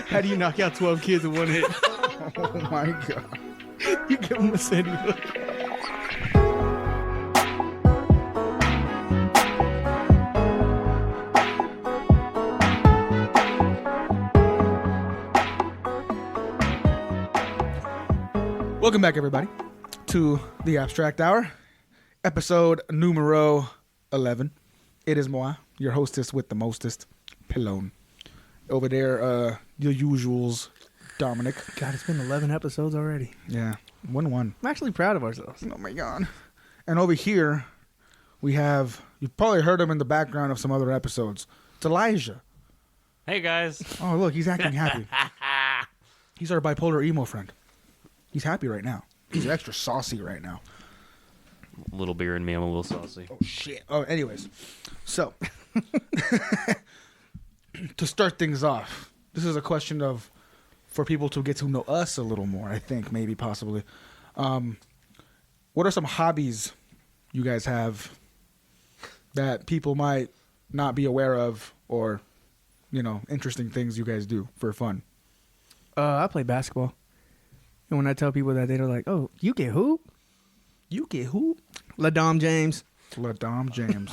How do you knock out 12 kids in one hit? Oh my god. You give them a Sandy Hook. Welcome back, everybody, to the Abstract Hour, episode numero 11. It is moi, your hostess with the mostest, Pilone. Over there, the usuals, Dominic. God, it's been 11 episodes already. Yeah, 1-1. I'm actually proud of ourselves. Oh my god. And over here, we have, you've probably heard him in the background of some other episodes. It's Elijah. Hey guys. Oh, look, he's acting happy. He's our bipolar emo friend. He's happy right now. He's extra saucy right now. A little beer in me, I'm a little saucy. Oh, shit. Oh, anyways. So, to start things off, this is a question of, for people to get to know us a little more, I think, maybe, possibly. What are some hobbies you guys have that people might not be aware of, or, you know, interesting things you guys do for fun? I play basketball. And when I tell people that, they're like, oh, you get hoop? You get who? LaDom James. LaDom James.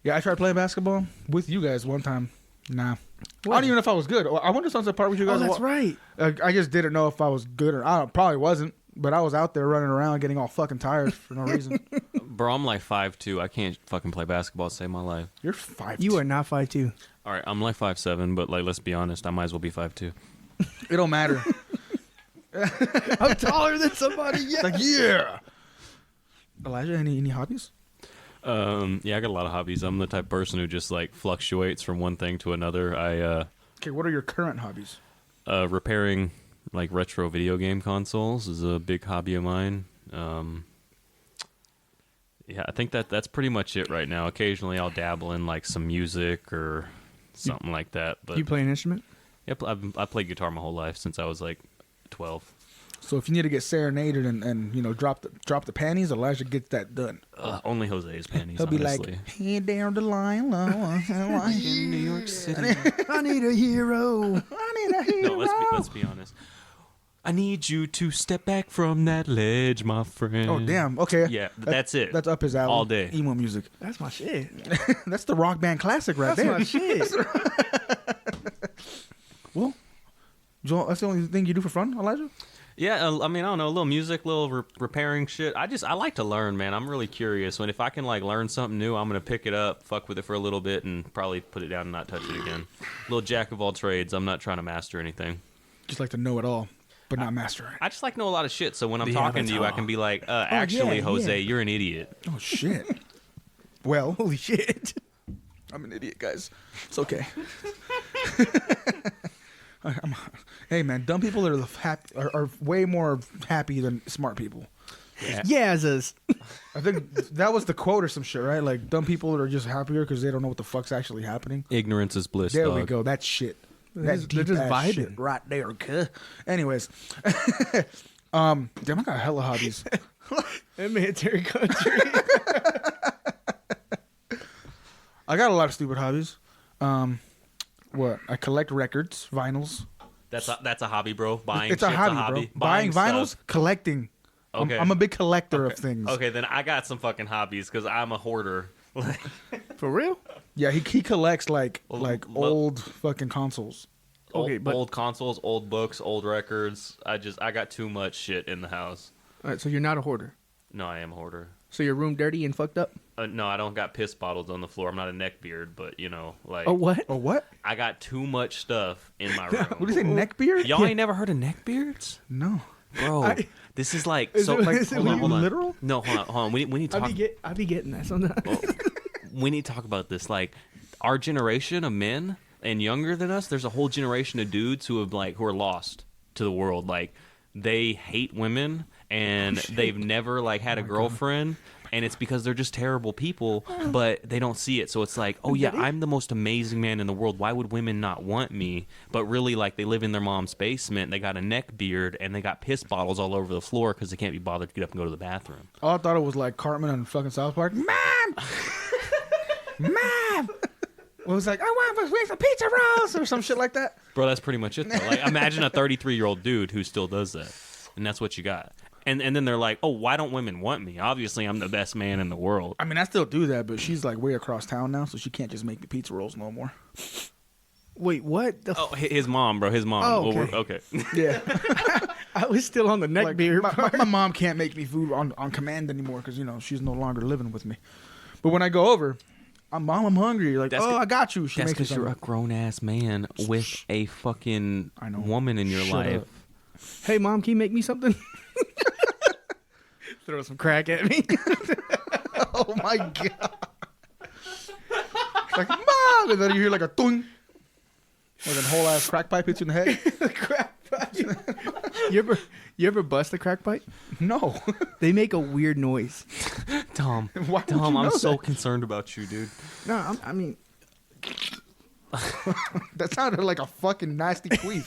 Yeah, I tried playing basketball with you guys one time. Nah. I don't even know if I was good. I went to Sunset Park with you guys. Oh, that's right. I just didn't know if I was good or I probably wasn't. But I was out there running around getting all fucking tired for no reason. Bro, I'm like 5'2". I can't fucking play basketball to save my life. You're 5'2". You are not 5'2". All right, I'm like 5'7", but like let's be honest, I might as well be 5'2". It don't matter. I'm taller than somebody. Yeah. It's like, yeah. Elijah, any hobbies? Yeah, I got a lot of hobbies. I'm the type of person who just like fluctuates from one thing to another. Okay, what are your current hobbies? Repairing like retro video game consoles is a big hobby of mine. Yeah, I think that's pretty much it right now. Occasionally I'll dabble in like some music or something like that. But You play an instrument? yep, I played guitar my whole life since I was like 12. So if you need to get serenaded and you know drop the panties, Elijah gets that done. Only Jose's panties. He'll be honestly. like, hey down the line, low, in New York City. I need a hero. I need a hero. No, let's be honest. I need you to step back from that ledge, my friend. Oh damn. Okay. Yeah, that's it. That's up his alley. All day. Emo music. That's my shit. That's the rock band classic right That's there. my shit. Well, Joel, that's the only thing you do for fun, Elijah? Yeah, I mean, I don't know, a little music, little repairing shit. I like to learn, man. I'm really curious. If I can like learn something new, I'm gonna pick it up, fuck with it for a little bit, and probably put it down and not touch it again. Little jack of all trades. I'm not trying to master anything. Just like to know it all, but not master it. I just like know a lot of shit. So when I'm The talking to you, I Avatar. can be like, actually, yeah, Jose, yeah. you're an idiot. Oh shit. Well, Holy shit. I'm an idiot, guys. It's okay. Hey man, dumb people are way more happy than smart people. Yeah, Zaz. I think that was the quote or some shit, right? Like dumb people are just happier because they don't know what the fuck's actually happening. Ignorance is bliss. There dog. we go. That shit. They're That just deep ass vibing. shit right there. Okay. Anyways, damn, I got hella hobbies. That military country. I got a lot of stupid hobbies. What? I collect records, vinyls. That's a hobby, bro. Buying It's a shit's hobby, bro. Buying vinyls, stuff. collecting. Okay. I'm a big collector of things. Okay, then I got some fucking hobbies because I'm a hoarder. For real? Yeah, he collects like Lo- old fucking consoles. Okay, but- old consoles, old books, old records. I got too much shit in the house. All right, so you're not a hoarder. No, I am a hoarder. So your room dirty and fucked up? No, I don't got piss bottles on the floor. I'm not a neckbeard, but you know, like Oh, what? Oh what? I got too much stuff in my room. What do you say, neckbeard? Y'all ain't never heard of neckbeards, No. bro? This is like Is so. it- Like, is it hold on. literal? No, hold on. We need to talk. I be getting that sometimes. We need to talk about this. Like our generation of men and younger than us, there's a whole generation of dudes who are lost to the world. Like they hate women and they've never like had a girlfriend. And it's because they're just terrible people, but they don't see it. So it's like, oh yeah, I'm the most amazing man in the world. Why would women not want me? But really, like, they live in their mom's basement. They got a neck beard, and they got piss bottles all over the floor because they can't be bothered to get up and go to the bathroom. Oh, I thought it was like Cartman on fucking South Park. Mom! Mom! It was like, I want some pizza rolls or some shit like that. Bro, that's pretty much it, though. Like, imagine a 33-year-old dude who still does that. And that's what you got. And then they're like, oh, why don't women want me? Obviously, I'm the best man in the world. I mean, I still do that, but she's like way across town now, so she can't just make me pizza rolls no more. Wait, what? Oh, his mom, bro. His mom. Oh, Well, okay. okay. Yeah. I was still on the neck Like, beard. my mom can't make me food on command anymore because, she's no longer living with me. But when I go over, I'm hungry. Like, I got you. She That's makes me because you're a something. grown-ass man with a fucking I know. woman in your Shut life. up. Hey, Mom, can you make me something? Throw some crack at me. Oh, my God. Like, Mom! And then you hear like a thung. Like a whole ass crack pipe hits you in the head. Crack pipe. You ever bust a crack pipe? No. They make a weird noise. Tom, Why would you I'm know so that? concerned about you, dude. No, I mean, That sounded like a fucking nasty queef.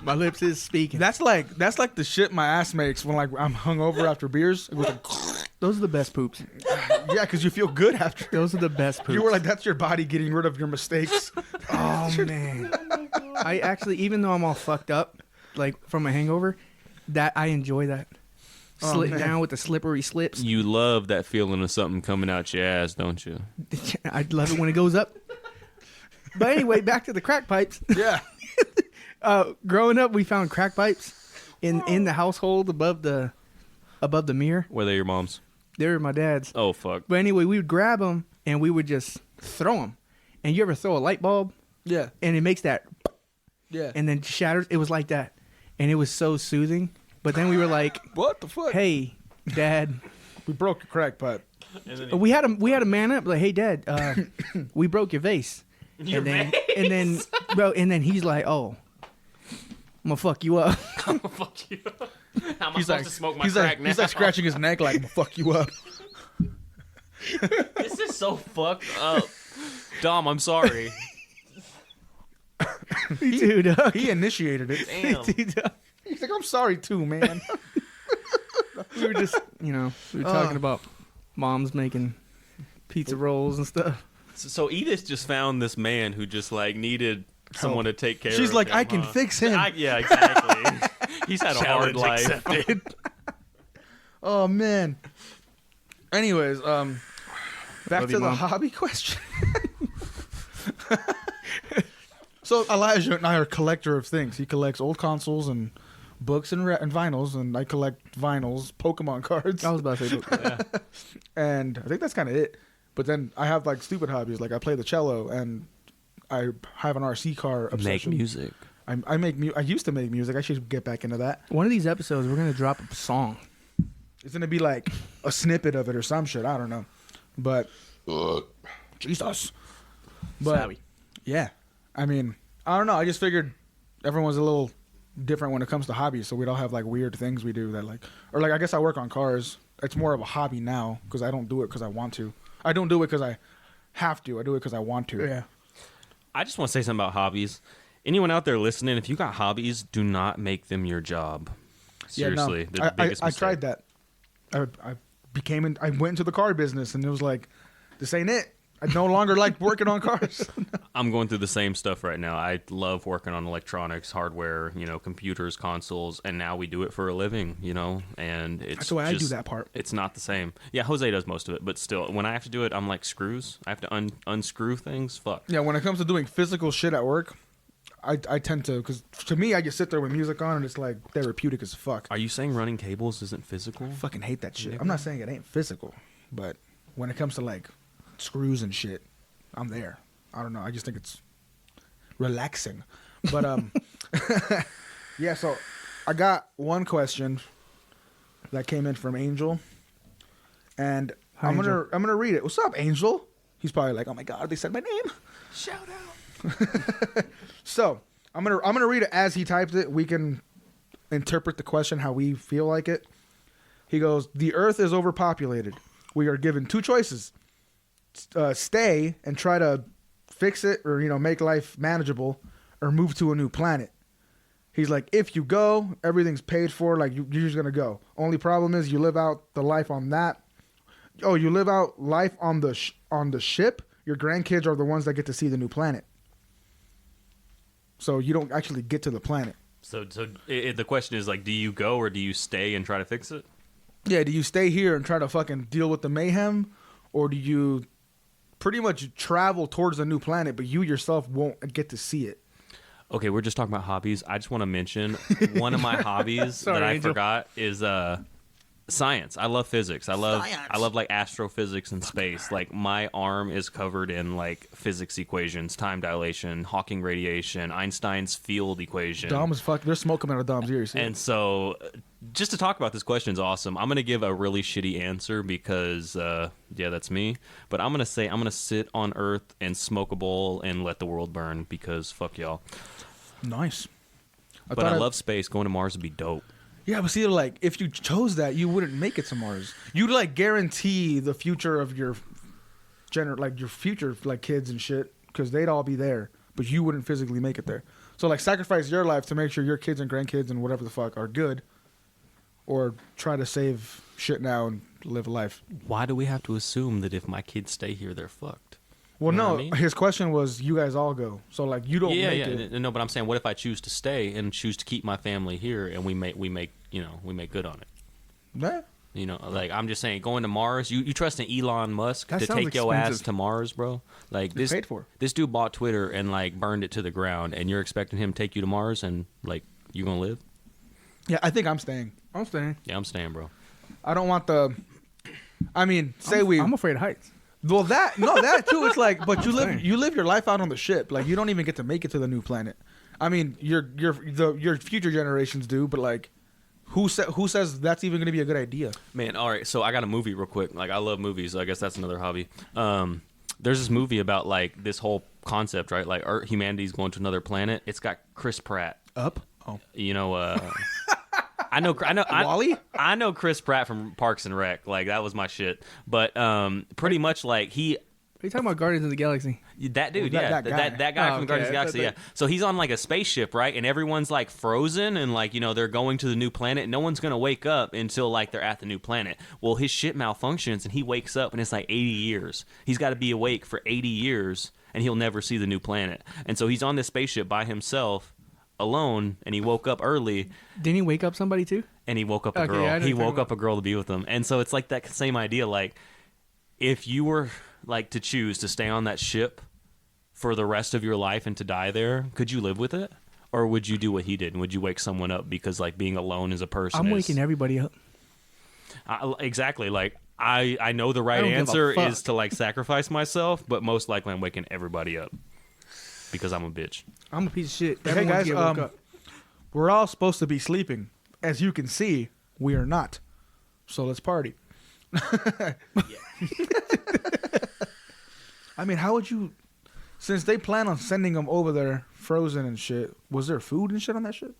my lips is speaking. That's like the shit my ass makes when like I'm hungover after beers. It was like, Those are the best poops. yeah, because you feel good after. Those are the best poops. You were like, that's your body getting rid of your mistakes. oh man. I actually, even though I'm all fucked up, like from a hangover, that I enjoy that. Oh, Slip man. down with the slippery slips. You love that feeling of something coming out your ass, don't you? I love it when it goes up. But anyway, back to the crack pipes. Yeah. Growing up, we found crack pipes in the household above the mirror. Were they your mom's? They were my dad's. Oh, fuck. But anyway, we would grab them and we would just throw them. And you ever throw a light bulb Yeah. and it makes that Yeah. and then shatters? It was like that, and it was so soothing. But then we were like, What the fuck? "Hey, Dad." We broke a crack pipe. We had a man up like, "Hey, Dad, we broke your vase." And then he's like, "Oh, I'm gonna fuck you up." Fuck you. How am I He's supposed like, to smoke my he's crack like, now? he's like scratching his neck like, I'm gonna fuck you up. This is so fucked up. Dom, I'm sorry. Dude, He initiated it. Damn. dude, He's like, I'm sorry too, man. we were just, we were talking about moms making pizza rolls and stuff. So Edith just found this man who just like needed someone to take care of She's like, him, I can huh? fix him. Yeah, exactly. He's had a hard life. Oh man. Anyways, back Love to you, the Mom. hobby question. So Elijah and I are a collector of things. He collects old consoles and books and vinyls, and I collect vinyls, Pokemon cards, I was about to say, but, and I think that's kind of it. But then I have like stupid hobbies, like I play the cello, and I have an RC car Make obsession. music. I make I used to make music. I should get back into that. one of these episodes we're gonna drop a song. It's gonna be like a snippet of it or some shit. I don't know, but Jesus. But Sorry. yeah, I mean, I don't know. I just figured everyone's a little different when it comes to hobbies, so we'd all have like weird things we do that like, or like I guess I work on cars. It's more of a hobby now because I don't do it because I want to. I don't do it because I have to. I do it because I want to. Yeah. I just want to say something about hobbies. Anyone out there listening, if you got hobbies, do not make them your job. Seriously, Yeah, no. the biggest I mistake. tried that. I went into the car business and it was like, this ain't it. I no longer like working on cars. I'm going through the same stuff right now. I love working on electronics, hardware, computers, consoles, and now we do it for a living, and it's That's the way I do just- that part. It's not the same. Yeah, Jose does most of it, but still, when I have to do it, I'm like, screws. I have to unscrew things. Fuck. Yeah, when it comes to doing physical shit at work, I tend to, because to me, I just sit there with music on and it's like therapeutic as fuck. Are you saying running cables isn't physical? I fucking hate that shit. I'm not saying it ain't physical, but when it comes to like screws and shit, I'm there. I don't know. I just think it's relaxing. But yeah. So I got one question that came in from Angel, and Hi, I'm Angel. gonna read it. What's up, Angel? He's probably like, oh my god, they said my name. Shout out. So I'm gonna read it as he typed it. We can interpret the question how we feel like it. He goes, "The Earth is overpopulated. We are given two choices: stay and try to fix it, or make life manageable, or move to a new planet." He's like, "If you go, everything's paid for. Like you're just gonna go. Only problem is you live out the life on that, Oh, you live out life on the ship. Your grandkids are the ones that get to see the new planet. So you don't actually get to the planet. So the question is like, do you go or do you stay and try to fix it? Yeah, do you stay here and try to fucking deal with the mayhem, or do you pretty much travel towards the new planet, but you yourself won't get to see it? Okay, we're just talking about hobbies. I just want to mention one of my hobbies Sorry, that I Angel. forgot is science. I love physics. I love like astrophysics and space. Like my arm is covered in like physics equations, time dilation, Hawking radiation, Einstein's field equation. Dom is fuck. There's smoke coming out of Dom's ears. And so, just to talk about this question is awesome. I'm gonna give a really shitty answer because, yeah, that's me. But I'm gonna say I'm gonna sit on Earth and smoke a bowl and let the world burn because fuck y'all. Nice. But I love space. Going to Mars would be dope. Yeah, but see, like, if you chose that, you wouldn't make it to Mars. You'd like guarantee the future of your your future like kids and shit, because they'd all be there, but you wouldn't physically make it there. So like, sacrifice your life to make sure your kids and grandkids and whatever the fuck are good, or try to save shit now and live a life. Why do we have to assume that if my kids stay here, they're fucked? Well, You know no, what I mean? his question was, you guys all go. So like, you don't make it. No, but I'm saying, what if I choose to stay and choose to keep my family here, and we make good on it? Yeah. You know, like I'm just saying, going to Mars. You trust in Elon Musk That to sounds take your ass expensive. to Mars, bro? Like this, paid for. this dude bought Twitter and like burned it to the ground, and you're expecting him to take you to Mars, and like you gonna live? Yeah, I think I'm staying. I'm staying. Yeah, I'm staying, bro. I don't want the. I mean, I'm afraid of heights. Well, that too. It's like, but saying. you live your life out on the ship. Like, you don't even get to make it to the new planet. I mean, your future generations do, but like, who says that's even going to be a good idea? Man, all right. So I got a movie real quick. Like I love movies. So I guess that's another hobby. There's this movie about like this whole concept, right? Like humanity's going to another planet. It's got Chris Pratt. Up? Oh, You know, I know Wally? I know Chris Pratt from Parks and Rec. Like that was my shit. But pretty much like he. Are you talking about Guardians of the Galaxy? That dude, Well, yeah, that guy. that guy Oh, from okay. Guardians of the Galaxy, yeah. So he's on like a spaceship, right? And everyone's like frozen, and like they're going to the new planet. No one's gonna wake up until like they're at the new planet. Well, his shit malfunctions, and he wakes up, and it's like 80 years. He's got to be awake for 80 years, and he'll never see the new planet. And so he's on this spaceship by himself, alone, and he woke up early. Didn't he wake up somebody too? And he woke up a Okay, girl. I know He what you're woke talking up a girl to be with him. And so it's like that same idea. Like, if you were like to choose to stay on that ship for the rest of your life and to die there, could you live with it? Or would you do what he did? And would you wake someone up? Because like being alone as a person, I'm is, waking everybody up. exactly. Like I know the right don't give a answer fuck. is to like sacrifice myself, but most likely I'm waking everybody up because I'm a bitch. I'm a piece of shit. Hey, Everyone's guys, getting woke up. we're all supposed to be sleeping. As you can see, we are not. So let's party. I mean, how would you... Since they plan on sending them over there frozen and shit, was there food and shit on that ship?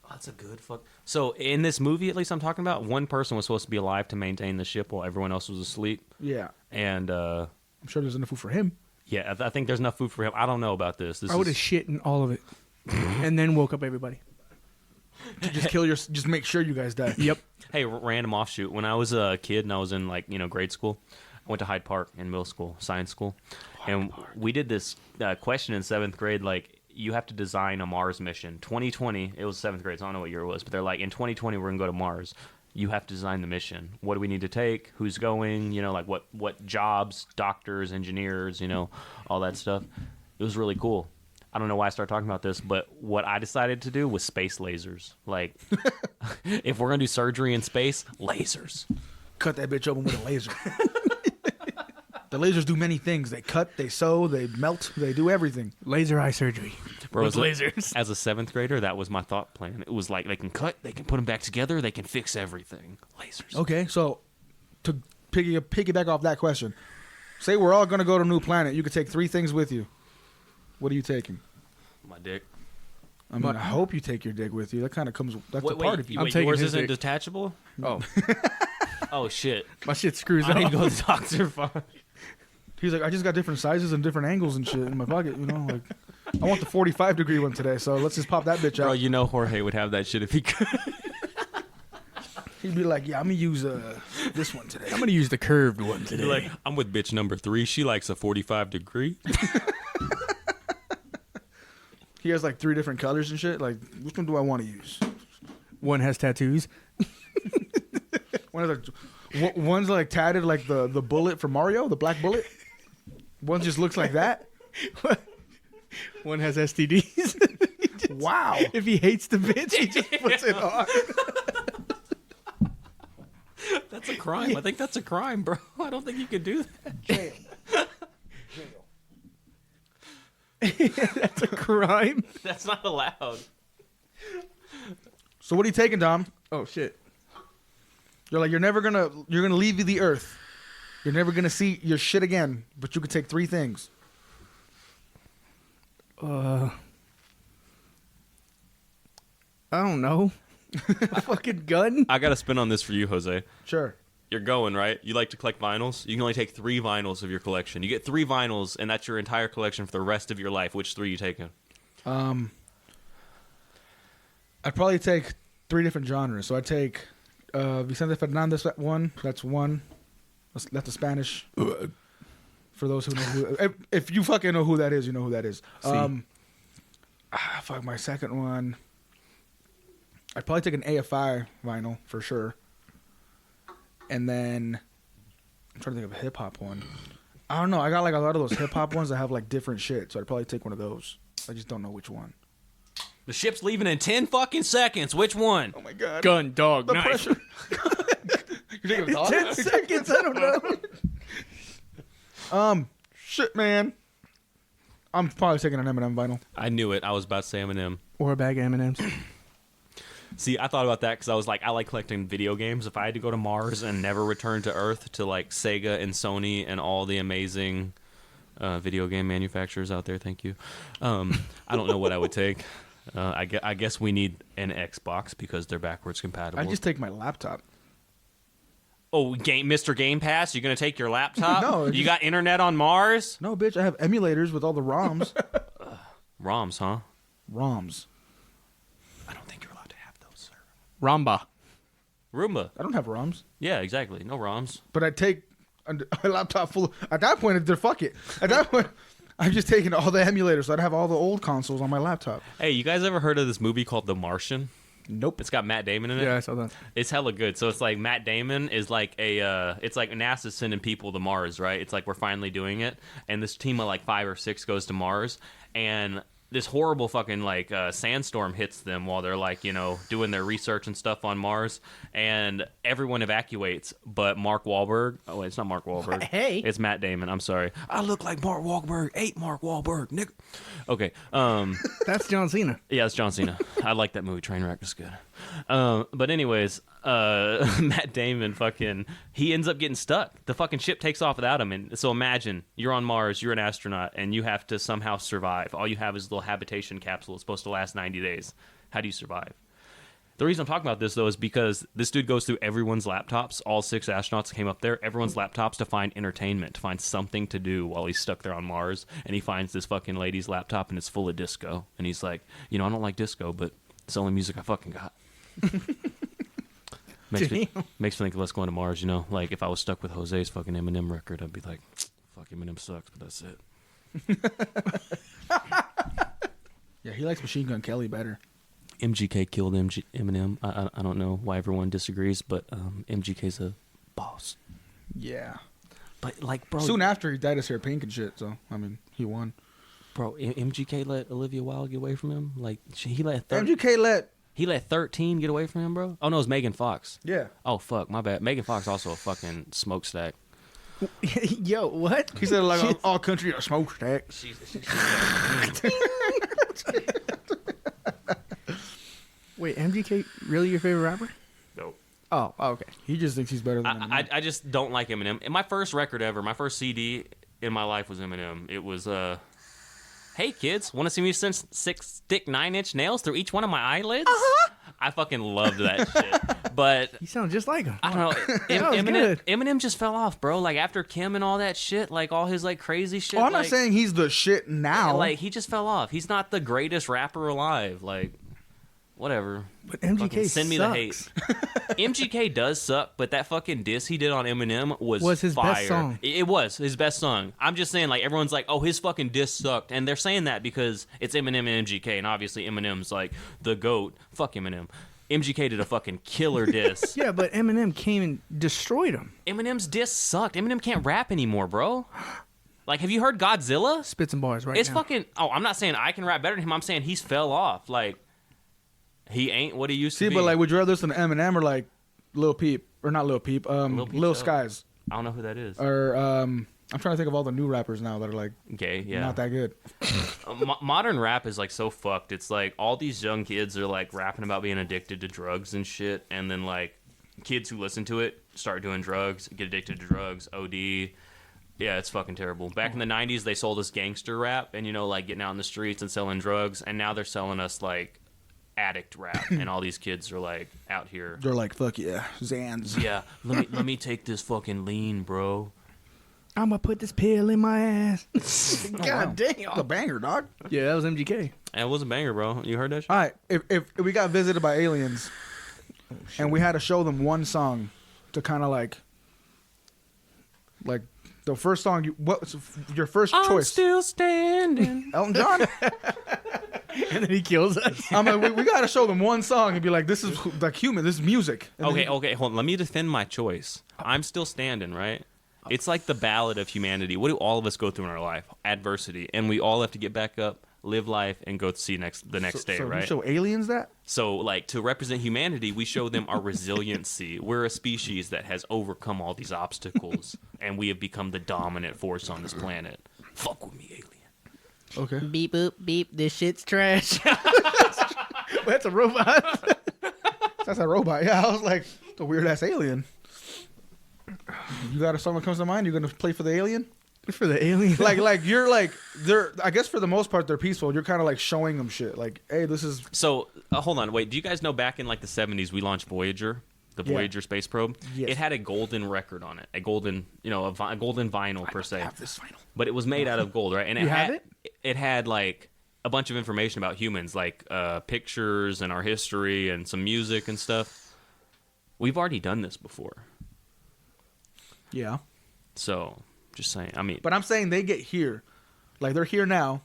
That's a good fuck. So in this movie, at least I'm talking about, one person was supposed to be alive to maintain the ship while everyone else was asleep. Yeah. And I'm sure there's enough food for him. yeah, I think there's enough food for him. I don't know about this. I would have shit in all of it, and then woke up everybody. To just make sure you guys die. Yep. Hey, random offshoot. When I was a kid and I was in like grade school, I went to Hyde Park in middle school, science school, and we did this question in 7th grade. Like, you have to design a Mars mission. 2020, it was 7th grade, so I don't know what year it was, but they're like, in 2020 we're gonna go to Mars. You have to design the mission. What do we need to take? Who's going? Like what jobs, doctors, engineers, all that stuff. It was really cool. I don't know why I started talking about this, but what I decided to do was space lasers. Like, if we're gonna do surgery in space, lasers. Cut that bitch open with a laser. The lasers do many things. They cut, they sew, they melt, they do everything. Laser eye surgery. Bro, With lasers. As a 7th grader, that was my thought plan. It was like, they can cut, they can put them back together, they can fix everything. Lasers. Okay, so to piggyback off that question, say we're all going to go to a new planet. You could take 3 things with you. What are you taking? My dick. I mean, I hope you take your dick with you. That kind of comes. That's a part of you. I'm taking yours his isn't dick. detachable? Oh, Oh, shit. my shit screws I need up. to go to the doctor. Fuck. He's like, I just got different sizes and different angles and shit in my pocket. Like, I want the 45-degree one today, so let's just pop that bitch Bro, out. Jorge would have that shit if he could. He'd be like, yeah, I'm gonna use this one today. I'm gonna use the curved one today. You're like, I'm with bitch number 3. She likes a 45 degree. He has like 3 different colors and shit. Like, which one do I want to use? One has tattoos. One's like tatted like the bullet from Mario, the black bullet. One just looks like that. One has STDs. Wow. If he hates the bitch, he just puts it on. That's a crime. I think that's a crime, bro. I don't think you could do that. Jail. That's a crime. That's not allowed. So what are you taking, Dom? Oh shit. You're like, you're gonna leave the earth. You're never gonna see your shit again. But you could take 3 things. I don't know. A fucking gun? I got to spin on this for you, Jose. Sure. You're going, right? You like to collect vinyls? You can only take 3 vinyls of your collection. You get 3 vinyls, and that's your entire collection for the rest of your life. Which 3 are you taking? I'd probably take 3 different genres. So I'd take Vicente Fernandez one. That's one. That's the Spanish. For those who know who, if you fucking know who that is, you know who that is. Fuck, my second one. I'd probably take an AFI vinyl for sure. And then I'm trying to think of a hip hop one. I don't know. I got like a lot of those hip hop ones that have like different shit, so I'd probably take one of those. I just don't know which one. The ship's leaving in 10 fucking seconds. Which one? Oh my god. Gun, dog, The knife. pressure. You're taking a dog? 10 seconds, I don't know. Shit, man. I'm probably taking an Eminem vinyl. I knew it. I was about to say Eminem. Or a bag of M&Ms. See, I thought about that because I was like, I like collecting video games. If I had to go to Mars and never return to Earth to like Sega and Sony and all the amazing video game manufacturers out there, thank you. I don't know what I would take. I guess we need an Xbox because they're backwards compatible. I just take my laptop. Oh, Mr. Game Pass, you're going to take your laptop? No, You got internet on Mars? No, bitch, I have emulators with all the ROMs. ROMs, huh? ROMs. I don't think you're allowed to have those, sir. Ramba. Roomba. I don't have ROMs. Yeah, exactly. No ROMs. But I take a laptop full of... At that point, they're fuck it. At that point, I'm just taking all the emulators, so I'd have all the old consoles on my laptop. Hey, you guys ever heard of this movie called The Martian? Nope. It's got Matt Damon in it. Yeah, I saw that. It's hella good. So it's like Matt Damon is like it's like NASA's sending people to Mars, right? It's like we're finally doing it. And this team of like 5 or 6 goes to Mars. And this horrible fucking like sandstorm hits them while they're like, you know, doing their research and stuff on Mars. And everyone evacuates, but Mark Wahlberg. Oh, wait, it's not Mark Wahlberg. Hey. It's Matt Damon. I'm sorry. I look like Mark Wahlberg. Ate Mark Wahlberg, nigga. Okay. That's John Cena. Yeah, it's John Cena. I like that movie. Trainwreck is good. But anyways, Matt Damon he ends up getting stuck. The fucking ship takes off without him. And so imagine you're on Mars, you're an astronaut, and you have to somehow survive. All you have is a little habitation capsule. It's supposed to last 90 days. How do you survive? The reason I'm talking about this, though, is because this dude goes through everyone's laptops. All 6 astronauts came up there. Everyone's laptops to find entertainment, to find something to do while he's stuck there on Mars. And he finds this fucking lady's laptop, and it's full of disco. And he's like, you know, I don't like disco, but it's the only music I fucking got. Makes me think of Let's Go to Mars, you know? Like, if I was stuck with Jose's fucking Eminem record, I'd be like, fuck, Eminem sucks, but that's it. Yeah, he likes Machine Gun Kelly better. MGK killed Eminem. I don't know why everyone disagrees, but MGK's a boss. Yeah. But, like, bro... Soon after, he dyed his hair pink and shit, so, I mean, he won. Bro, MGK let Olivia Wilde get away from him? Like, he let... MGK let... He let 13 get away from him, bro? Oh, no, it was Megan Fox. Yeah. Oh, fuck, my bad. Megan Fox also a fucking smokestack. Yo, what? He said, like, all country a smokestack. Wait, MGK really your favorite rapper? Nope. Oh, okay. He just thinks he's better than Eminem. I just don't like Eminem. And my first record ever, my first CD in my life was Eminem. It was, hey, kids, want to see me stick 9-inch nails through each one of my eyelids? Uh-huh. I fucking loved that shit. But You sound just like him. I don't know. That was good. Eminem just fell off, bro. Like, after Kim and all that shit, like, all his, like, crazy shit. Oh, I'm like, not saying he's the shit now. Like, he just fell off. He's not the greatest rapper alive. Like, whatever. But MGK Fucking send me the hate. sucks. MGK does suck, but that fucking diss he did on Eminem was his fire. best song. It was his best song. I'm just saying, like, everyone's like, oh, his fucking diss sucked. And they're saying that because it's Eminem and MGK, and obviously Eminem's, like, the GOAT. Fuck Eminem. MGK did a fucking killer diss. Yeah, but Eminem came and destroyed him. Eminem's diss sucked. Eminem can't rap anymore, bro. Like, have you heard Godzilla? Spits and bars right It's now. fucking... Oh, I'm not saying I can rap better than him. I'm saying he's fell off. Like, he ain't what he used to See, be. but like, would you rather listen to Eminem or like Lil Peep or not Lil Peep? Peep Lil show. Skies I don't know who that is. or I'm trying to think of all the new rappers now that are like Gay, yeah. not that good. Modern rap is like so fucked. It's like all these young kids are like rapping about being addicted to drugs and shit, and then like kids who listen to it start doing drugs, get addicted to drugs, OD. Yeah, it's fucking terrible. Back in the 90s, they sold us gangster rap and, you know, like getting out in the streets and selling drugs, and now they're selling us like addict rap, and all these kids are like out here. They're like, fuck yeah, Zans. Yeah, let me take this fucking lean, bro. I'm gonna put this pill in my ass. God damn, it's a banger, dog. Yeah, that was MGK. And it was a banger, bro. You heard that shit? All right, if we got visited by aliens, and we had to show them one song to kind of like the first song, what's your first I'm choice? still standing. Elton John. And then he kills us. I'm like, we got to show them one song and be like, this is like human, this is music. And Okay, then- okay, hold on. Let me defend my choice. I'm still standing, right? It's like the ballad of humanity. What do all of us go through in our life? Adversity. And we all have to get back up, live life, and go see the next day, so right? you show aliens that? So, like, to represent humanity, we show them our resiliency. We're a species that has overcome all these obstacles, and we have become the dominant force on this planet. Fuck with me, alien. Okay. Beep boop beep. This shit's trash. That's a robot. That's a robot. Yeah, I was like, the weird ass alien. You got a song that comes to mind? You're gonna play for the alien? For the alien. like you're like they're. I guess for the most part they're peaceful. You're kind of like showing them shit. Like, hey, this is. So, hold on, wait. Do you guys know back in like the 70s we launched Voyager, the Yeah. Voyager space probe? Yes. It had a golden record on it, a golden, a golden vinyl per se. I have this final. But it was made out of gold, right? And You have had, it? It had like a bunch of information about humans, like pictures and our history and some music and stuff. We've already done this before, Yeah, so just saying. I mean, but I'm saying they get here, like they're here now,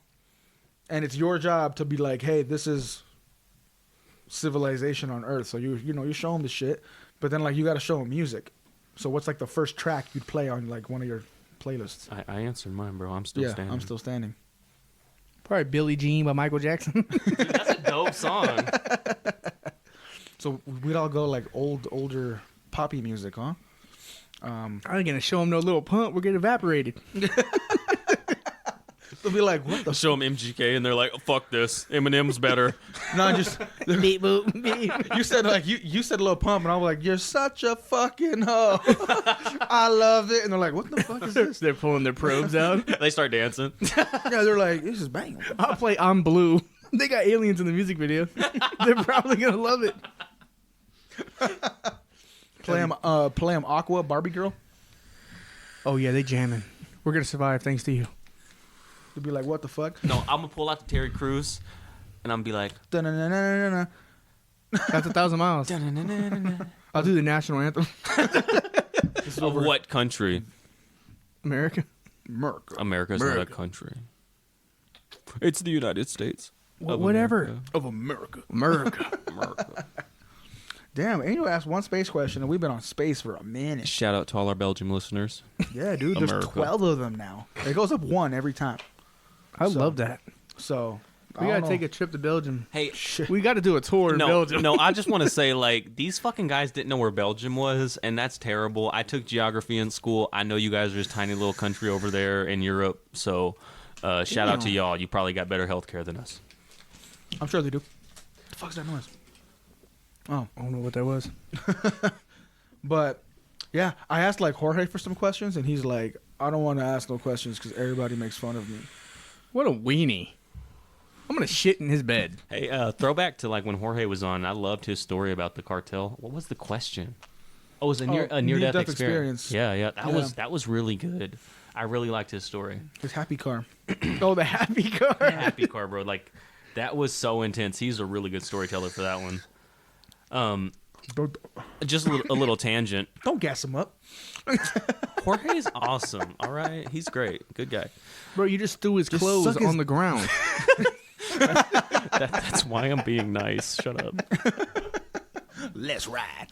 and it's your job to be like, hey, this is civilization on Earth. So you show them the shit, but then like you got to show them music. So what's like the first track you'd play on like one of your playlists? I answered mine, bro. I'm still standing. I'm still standing. Probably Billie Jean by Michael Jackson. Dude, that's a dope song. So we'd all go like older poppy music, huh? I ain't gonna show him no little pump. We'll get evaporated. They'll be like, what the? Show them MGK, and they're like, oh, "Fuck this, Eminem's better." No, just Beep boop beep. you said like you said Lil Pump, and I was like, you're such a fucking hoe. I love it, and they're like, what the fuck is this? They're pulling their probes out. They start dancing. Yeah, they're like, this is banging. I'll play I'm Blue. They got aliens in the music video. They're probably gonna love it. Play him Aqua, Barbie Girl. Oh yeah, they jamming. We're gonna survive thanks to you. They'll be like, what the fuck? No, I'm gonna pull out the Terry Crews, and I'm gonna be like, Da-na-na-na-na-na. That's 1,000 miles. I'll do the national anthem. of what country? America. Merc. America's not a America. country. It's the United States. of Whatever. America. Of America. America. America. Damn, Angel asked one space question, and we've been on space for a minute. Shout out to all our Belgium listeners. Yeah, dude, there's America. 12 of them now. It goes up one every time. I So- love that. So We gotta take a trip to Belgium. Hey, We got to do a tour in no, Belgium. no, I just want to say, like, these fucking guys didn't know where Belgium was, and that's terrible. I took geography in school. I know you guys are this tiny little country over there in Europe, so shout out to y'all. You probably got better health care than us. I'm sure they do. The fuck's that noise? Oh, I don't know what that was. but yeah, I asked like Jorge for some questions, and he's like, I don't want to ask no questions because everybody makes fun of me. What a weenie. I'm gonna shit in his bed. Hey, throwback to, like, when Jorge was on, I loved his story about the cartel. What was the question? Oh, it was a near-death near-death experience. experience. Yeah, Yeah. that was really good. I really liked his story. His happy car. Oh, the happy car. Happy car, bro. Like, That was so intense. He's a really good storyteller for that one. Don't Just a little tangent. gas him up. Jorge's awesome. All right, he's great. Good guy. Bro, you just threw his clothes suck his- on the ground. That's why I'm being nice. Shut up. Let's ride.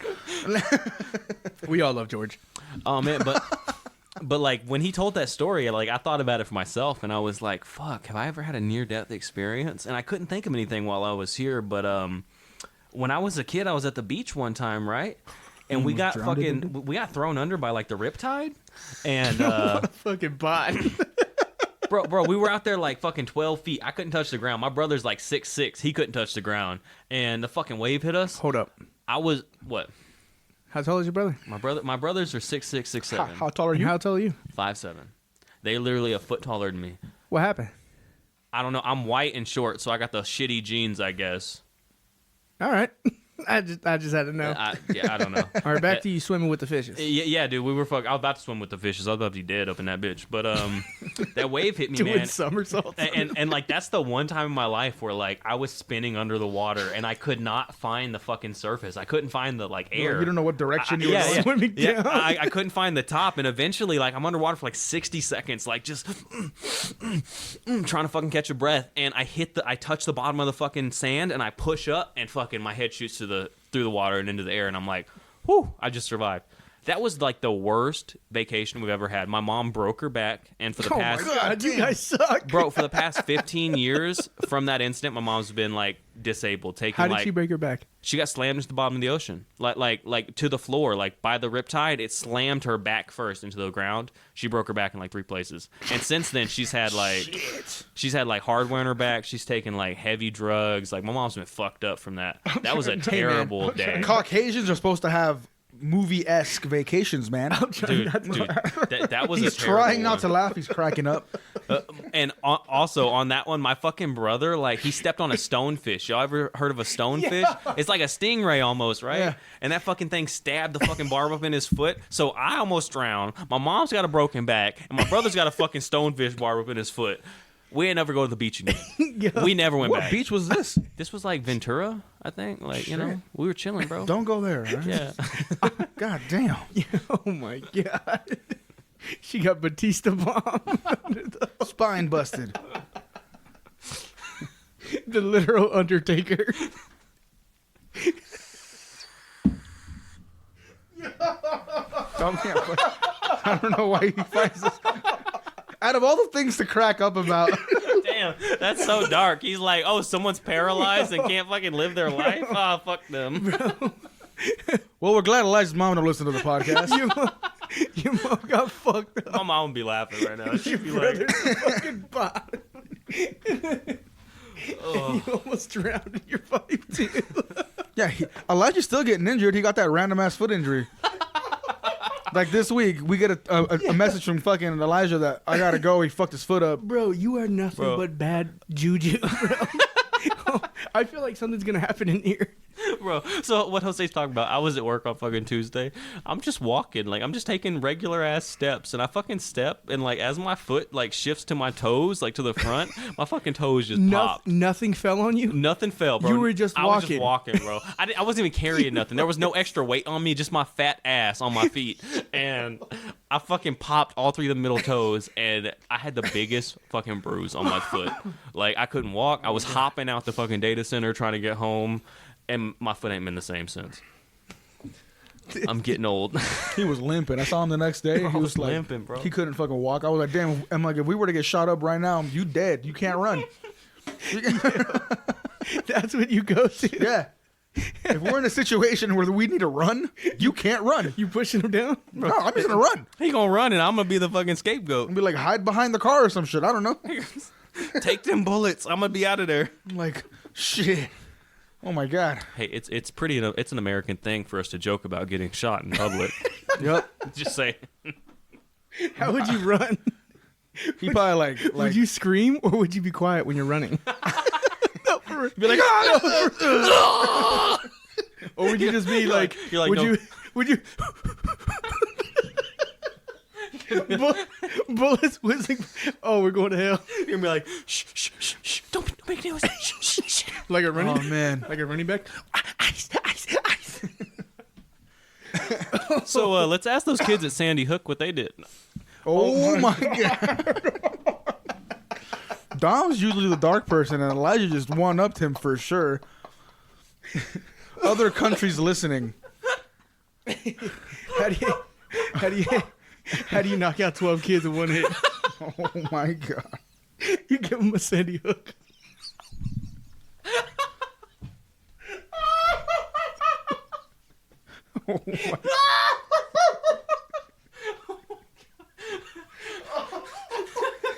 We all love George. Oh man, but like when he told that story, like I thought about it for myself, and I was like, "Fuck, have I ever had a near-death experience?" And I couldn't think of anything while I was here. But when I was a kid, I was at the beach one time, right? And we got we got thrown under by like the riptide, and What a fucking bot. bro, we were out there like fucking 12 feet. I couldn't touch the ground. My brother's like 6'6". He couldn't touch the ground, and the fucking wave hit us. Hold up. I was what? How tall is your brother? My brothers are 6'6", 6'7", How tall are you? How tall are you? 5'7". They literally a foot taller than me. What happened? I don't know. I'm white and short, so I got the shitty genes, I guess. All right. I just had to know. I don't know. All right, back to you swimming with the fishes. Yeah, dude, we were I was about to swim with the fishes. I was about to be dead up in that bitch. But that wave hit me, Doing man. somersaults. And like that's the one time in my life where like I was spinning under the water and I could not find the fucking surface. I couldn't find the like air. You don't know what direction you were yeah, going. yeah, Swimming yeah. down. I couldn't find the top, and eventually, like, I'm underwater for like 60 seconds, like just trying to fucking catch a breath, and I touch the bottom of the fucking sand, and I push up, and fucking my head shoots through the water and into the air, and I'm like, whew, I just survived. That was like the worst vacation we've ever had. My mom broke her back, and for the Oh past my God, you guys suck. bro, for the past 15 years from that incident, my mom's been like disabled, taking How did like she break her back? she got slammed into the bottom of the ocean, like to the floor, like by the riptide. It slammed her back first into the ground. She broke her back in like 3 places, and since then she's had like hardware in her back. She's taken like heavy drugs. Like my mom's been fucked up from that. That was a terrible day, Caucasians are supposed to have movie-esque vacations, man. dude. That was He's a terrible trying not to one. laugh. He's cracking up. And also on that one, my fucking brother, like he stepped on a stonefish. Y'all ever heard of a stonefish? It's like a stingray almost, right? Yeah. And that fucking thing stabbed the fucking barb up in his foot. So I almost drowned. My mom's got a broken back, and my brother's got a fucking stonefish barb up in his foot. We ain't never go to the beach again. We never went What back. beach was this? This was like Ventura, I think. Like, you know, we were chilling, bro. Don't go there. Right? Yeah. God damn. Oh my God. She got Batista bomb. Spine busted. The literal Undertaker. I don't know why he finds this. Out of all the things to crack up about, Damn, that's so dark. He's like, oh, someone's paralyzed and can't fucking live their life? Oh, fuck them. well, we're glad Elijah's mom don't listen to the podcast. Your mom got fucked up. My mom would be laughing right now. She'd be Brother's like, a fucking bot. You almost drowned in your pipe, too. Yeah, Elijah's still getting injured. He got that random ass foot injury. Like this week, we get a message from fucking Elijah that I gotta go. He fucked his foot up. Bro, you are nothing Bro. but bad juju, bro. I feel like something's going to happen in here. bro. So what Jose's talking about, I was at work on fucking Tuesday. I'm just walking, like I'm just taking regular ass steps, and I fucking step, and like as my foot like shifts to my toes, like to the front, my fucking toes just popped. Nothing fell on you? Nothing fell, bro. You were just I was just walking. walking, bro. I wasn't even carrying nothing. There was no extra weight on me, just my fat ass on my feet. And I fucking popped all 3 of the middle toes, and I had the biggest fucking bruise on my foot. Like, I couldn't walk. I was hopping out the fucking data center trying to get home, and my foot ain't been the same since. I'm getting old. He was limping. I saw him the next day. He was like, limping, bro. He couldn't fucking walk. I was like, damn. I'm like, if we were to get shot up right now, you dead. You can't run. That's what you go to? Yeah. If we're in a situation where we need to run, you can't run. You pushing him down? No, I'm just gonna run. He gonna run, and I'm gonna be the fucking scapegoat. And be like, hide behind the car or some shit. I don't know. Take them bullets. I'm gonna be out of there. I'm like, shit. Oh my god. Hey, it's an American thing for us to joke about getting shot in public. Yep. Just say. How would you run? He probably like Would you scream or would you be quiet when you're running? be like, ah! Or would you just be You're like, like, would no. you Bullets whizzing. Oh, we're going to hell. You're gonna be like, shh, shh, shh, shh. Don't make noise. Shh, shh, shh. Like a running. Oh man. Like a running back. Ice, ice, ice. So let's ask those kids at Sandy Hook what they did. Oh my god. Dom's usually the dark person, and Elijah just one-upped him for sure. Other countries listening. How do you knock out 12 kids in one hit? Oh my god. You give them a Sandy Hook. Oh my.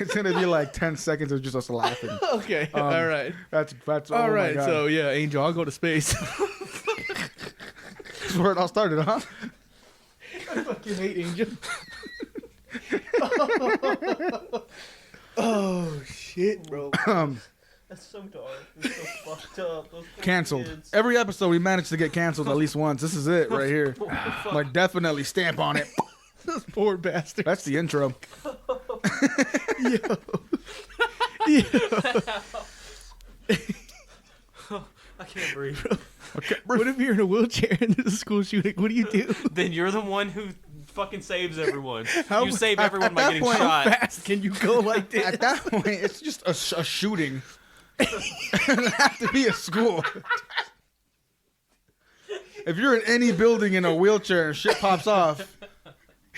It's gonna be like 10 seconds of just us laughing. Okay, all right. That's All oh my right, God. so yeah, Angel, I'll go to space. That's where it all started, huh? I fucking hate Angel. Oh, shit, bro. That's so dark. It's so fucked up. Those poor Canceled. kids. Every episode we managed to get canceled at least once. This is it right here. Like definitely stamp on it. Those poor bastards. That's the intro. I can't breathe. Okay. What if you're in a wheelchair and there's a school shooting? What do you do? Then you're the one who fucking saves everyone. How- You save at everyone by that getting point, How shot. fast can you go like this? At that point, it's just a shooting. It have to be a school. If you're in any building in a wheelchair and shit pops off,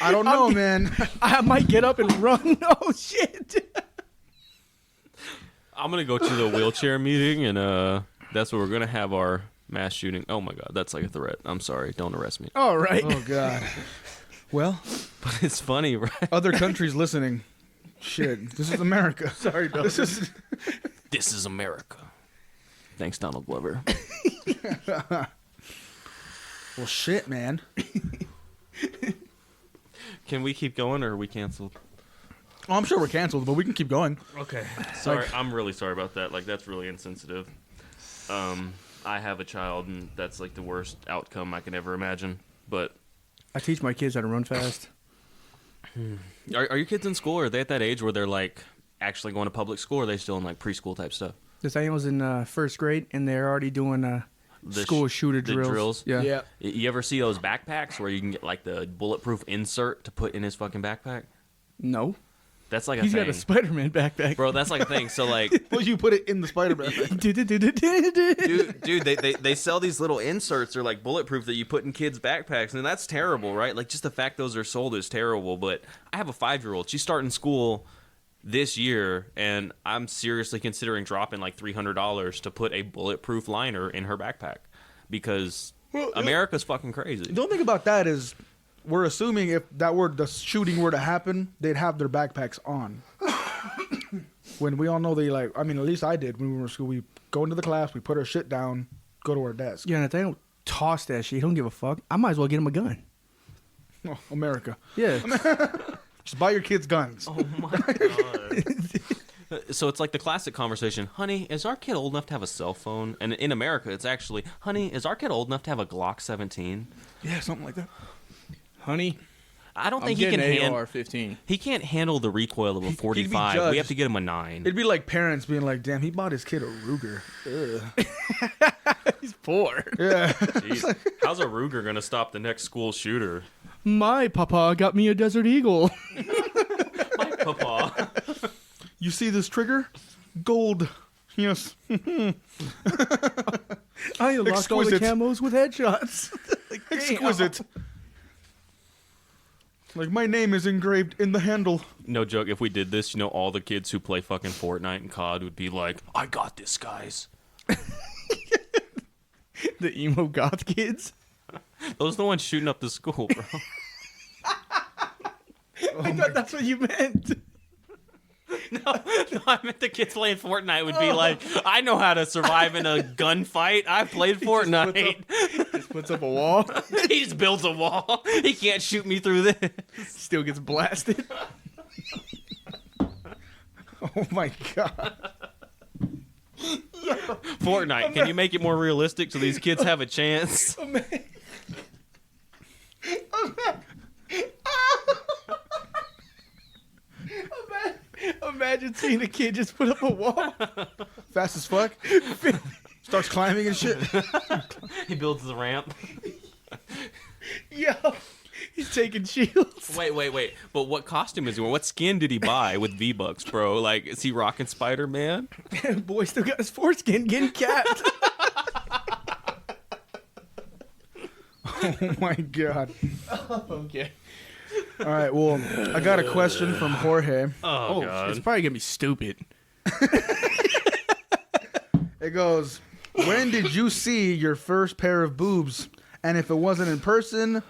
I don't know, man. I might get up and run. Oh, shit. I'm gonna go to the wheelchair meeting, and that's where we're gonna have our mass shooting. Oh my god, that's like a threat. I'm sorry, don't arrest me. All right. Oh God. Well, But it's funny, right? other countries listening. Shit, this is America. Sorry, dog. This is This is America. Thanks, Donald Glover. well, shit, man. Can we keep going, or are we canceled? Oh, I'm sure we're canceled, but we can keep going. Okay. Sorry, I'm really sorry about that. Like, that's really insensitive. I have a child, and that's like the worst outcome I could ever imagine. But I teach my kids how to run fast. are your kids in school, or are they at that age where they're like actually going to public school, or are they still in like preschool type stuff? This I was in first grade, and they're already doing The school shooter the drills. drills? Yeah. You ever see those backpacks where you can get like the bulletproof insert to put in his fucking backpack? No. That's like a He's thing. got a Spider-Man backpack. Bro, that's like a thing. So like, Well, you put it in the Spider-Man. dude, they sell these little inserts or like bulletproof that you put in kids' backpacks, and that's terrible, right? Like just the fact those are sold is terrible. But I have a 5-year-old. She's starting school this year, and I'm seriously considering dropping like $300 to put a bulletproof liner in her backpack because America's fucking crazy. The only thing about that is we're assuming if the shooting were to happen, they'd have their backpacks on. When we all know they like, I mean, at least I did when we were in school. We go into the class, we put our shit down, go to our desk. Yeah, and if they don't toss that shit, he don't give a fuck. I might as well get him a gun. Oh, America. Yeah. Just buy your kids guns. Oh my god. So it's like the classic conversation, honey, is our kid old enough to have a cell phone? And in America, it's actually, honey, is our kid old enough to have a Glock 17? Yeah, something like that. Honey, I don't I'm think he can getting handle. AR-15. He can't handle the recoil of a He'd be 45. We judged. have to get him a 9. It'd be like parents being like, damn, he bought his kid a Ruger. Ugh. He's poor. Yeah. Jeez. How's a Ruger gonna stop the next school shooter? My papa got me a Desert Eagle. My papa. You see this trigger? Gold. Yes. I unlocked all the Exquisite. camos with headshots. Like, damn. Exquisite. Like, my name is engraved in the handle. No joke. If we did this, you know, all the kids who play fucking Fortnite and COD would be like, "I got this, guys." The emo goth kids. Those are the ones shooting up the school, bro. I thought that's what you meant. No, I meant the kids playing Fortnite would be like, "I know how to survive in a gunfight. I played Fortnite." Just puts up a wall. He just builds a wall. He can't shoot me through this. Still gets blasted. Oh my god. Fortnite, can you make it more realistic so these kids have a chance? Imagine seeing a kid just put up a wall. Fast as fuck. Starts climbing and shit. He builds the ramp. Yo, he's taking shields. Wait. But what costume is he wearing? What skin did he buy with V-Bucks, bro? Like, is he rocking Spider-Man? Boy still got his foreskin getting capped. Oh my god. Okay. All right, well, I got a question from Jorge. Oh, God. It's probably gonna be stupid. It goes, when did you see your first pair of boobs? And if it wasn't in person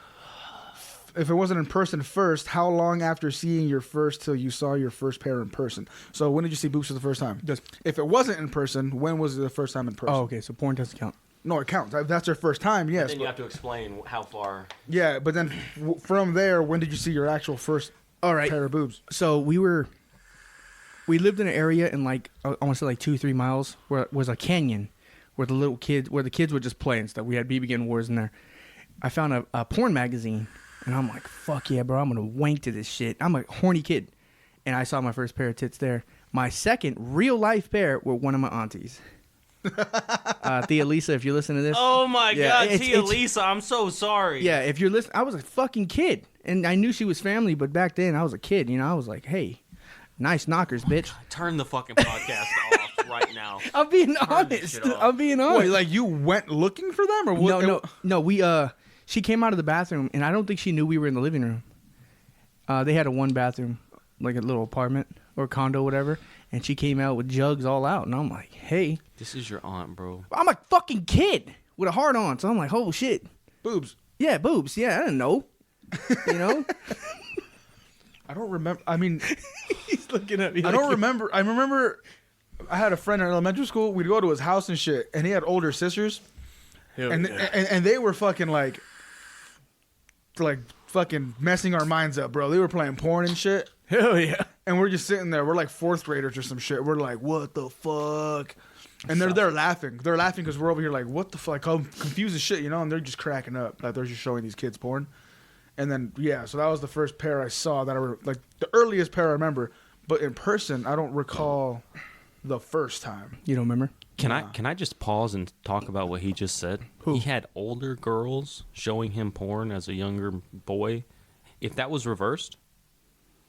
first, how long after seeing your first till you saw your first pair in person? So when did you see boobs for the first time? If it wasn't in person, when was it the first time in person? Oh, okay. So porn doesn't count. No, it counts. That's your first time, yes. Then you have to explain how far. Yeah, but then from there, when did you see your actual first All right. pair of boobs? So we lived in an area in like I want to say like 2-3 miles where it was a canyon where the kids would just play and stuff. We had BB gun wars in there. I found a porn magazine and I'm like, fuck yeah, bro, I'm gonna wank to this shit. I'm a horny kid, and I saw my first pair of tits there. My second real life pair were one of my aunties. Thea Lisa, if you listen to this. Oh my Yeah, God, it's- Tia it's- Lisa, I'm so sorry. Yeah, if you're listening, I was a fucking kid, and I knew she was family, but back then I was a kid. You know, I was like, hey, nice knockers, bitch. Turn the fucking podcast off right now. I'm being this honest. shit off. I'm being honest. Wait, like you went looking for them, or what? No. We she came out of the bathroom, and I don't think she knew we were in the living room. They had a one bathroom, like a little apartment or condo, whatever. And she came out with jugs all out, and I'm like, hey, This is your aunt, bro. I'm a fucking kid with a heart on, so I'm like, oh shit, Boobs. yeah, boobs, yeah, I didn't know, you know. I don't remember. I mean, He's looking at me. I don't remember. I remember I had a friend in elementary school. We'd go to his house and shit, and he had older sisters, and they were fucking like fucking messing our minds up, bro. They were playing porn and shit, Hell yeah. and we're just sitting there. We're like fourth graders or some shit. We're like, what the fuck? And they're laughing. They're laughing because we're over here like, what the fuck? I'm confused as shit, you know? And they're just cracking up. Like, they're just showing these kids porn. And then, yeah, so that was the first pair I saw that I were, like, the earliest pair I remember. But in person, I don't recall the first time. You don't remember? Can I just pause and talk about what he just said? Who? He had older girls showing him porn as a younger boy. If that was reversed,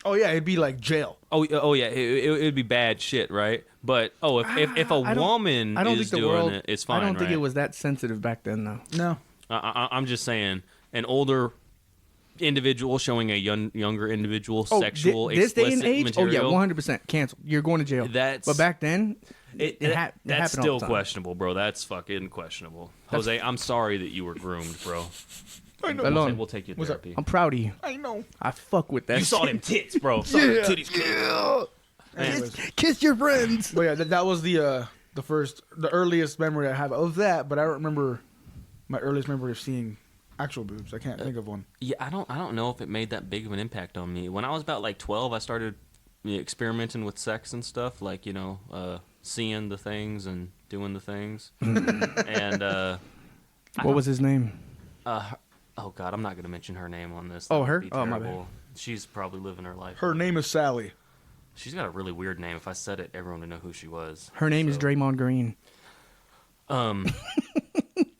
Oh, yeah, it'd be like jail. oh yeah, it'd be bad shit, right? But if a I don't- woman I don't is think the doing world. it, it's fine. I don't think right? it was that sensitive back then, though. No. I'm just saying, an older individual showing a younger individual sexual this day explicit and age. material. Oh yeah, 100% canceled. You're going to jail. That's- but back then, That's happened still all the time. questionable, bro. That's fucking questionable. Jose, I'm sorry that you were groomed, bro. I know. Alone. We'll take you to What's that? therapy. I'm proud of you. I know. I fuck with that. You saw shit. them tits, bro. Anyways. Kiss your friends. But yeah, that was the earliest memory I have of that, but I don't remember my earliest memory of seeing actual boobs. I can't think of one. Yeah, I don't know if it made that big of an impact on me. When I was about like 12, I started experimenting with sex and stuff, like seeing the things and doing the things. And What was his name? oh god, I'm not gonna mention her name on this. Oh, That would her? be Oh, my terrible. She's probably living her life. Her name is Sally. She's got a really weird name. If I said it, everyone would know who she was. Her name is So, Draymond Green.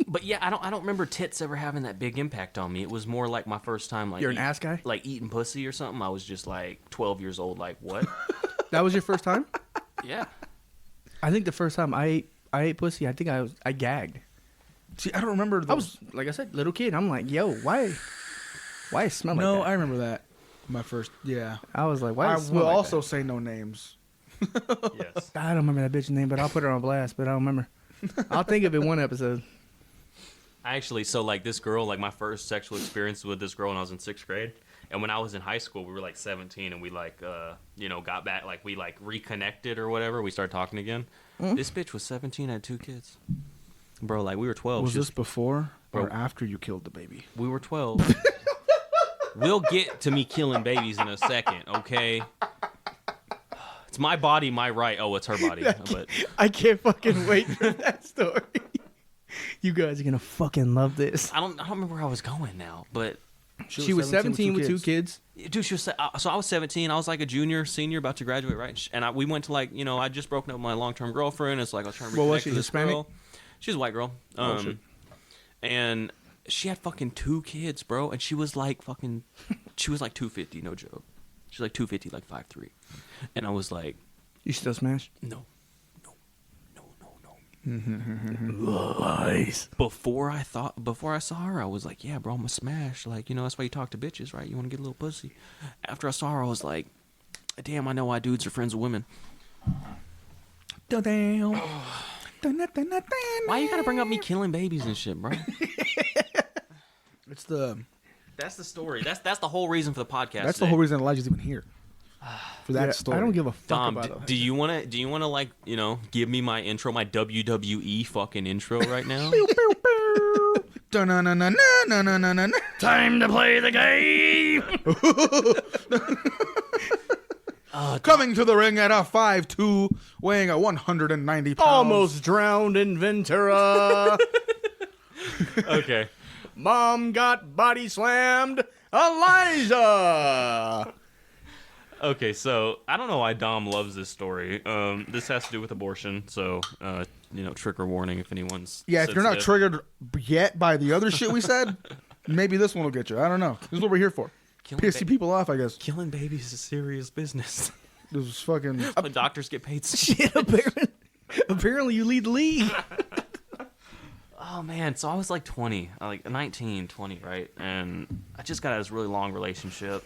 But yeah, I don't remember tits ever having that big impact on me. It was more like my first time, like You're an ass guy? like eating pussy or something. I was just like 12 years old. Like what? That was your first time? Yeah. I think the first time I ate pussy, I think I gagged. See, I don't remember. I was, like I said, little kid. I'm like, yo, why it smell like No, that? I remember that. My first, yeah. I was like, why I does it smell will like also that? say no names. Yes. I don't remember that bitch's name, but I'll put her on blast, but I don't remember. I'll think of it one episode. Actually, so like this girl, like my first sexual experience with this girl when I was in 6th grade, and when I was in high school, we were like 17, and we like, got back, like we like reconnected or whatever. We started talking again. This bitch was 17, had 2 kids, bro. Like we were 12. Was She this before or Bro. after you killed the baby? We were 12. We'll get to me killing babies in a second, okay? It's my body, my right. Oh, it's her body, but I can't fucking wait for that story. You guys are gonna fucking love this. I don't remember where I was going now, but She was 17 with two kids. Dude, she was so I was 17. I was like a junior, senior, about to graduate, right? And we went to like, you know, I just broken up with my long-term girlfriend. It's like I was trying to reconnect What was she, with this Hispanic? girl. She was a white girl. Shit. And she had fucking 2 kids, bro. And she was like 250, no joke. She was like 250, like 5'3". And I was like, You still smash? no. Lies. Before I saw her, I was like, yeah, bro, I'm a smash. Like, you know, that's why you talk to bitches, right? You want to get a little pussy. After I saw her, I was like, damn, I know why dudes are friends with women. Damn. Why you gotta bring up me killing babies and shit, bro? It's the That's the story. That's the whole reason for the podcast. that's the whole reason Elijah's even here. For that story. I don't give a fuck Dom, about it. do you wanna like, you know, give me my intro, my WWE fucking intro right now? Dun-na-na-na-na-na-na-na-na. Time to play the game. Coming to the ring at a 5'2", weighing at 190 pounds. Almost drowned in Ventura. Okay. Mom got body slammed. Elijah. Okay, so I don't know why Dom loves this story. This has to do with abortion, so you know, trigger warning if anyone's Yeah, if you're not sensitive. triggered yet by the other shit we said, maybe this one will get you. I don't know. This is what we're here for. Killing Piss you people off, I guess. Killing babies is a serious business. This was fucking... But doctors get paid. Shit, apparently you lead the league. Oh man, so I was like 20, like 19, 20, right? And I just got out of this really long relationship.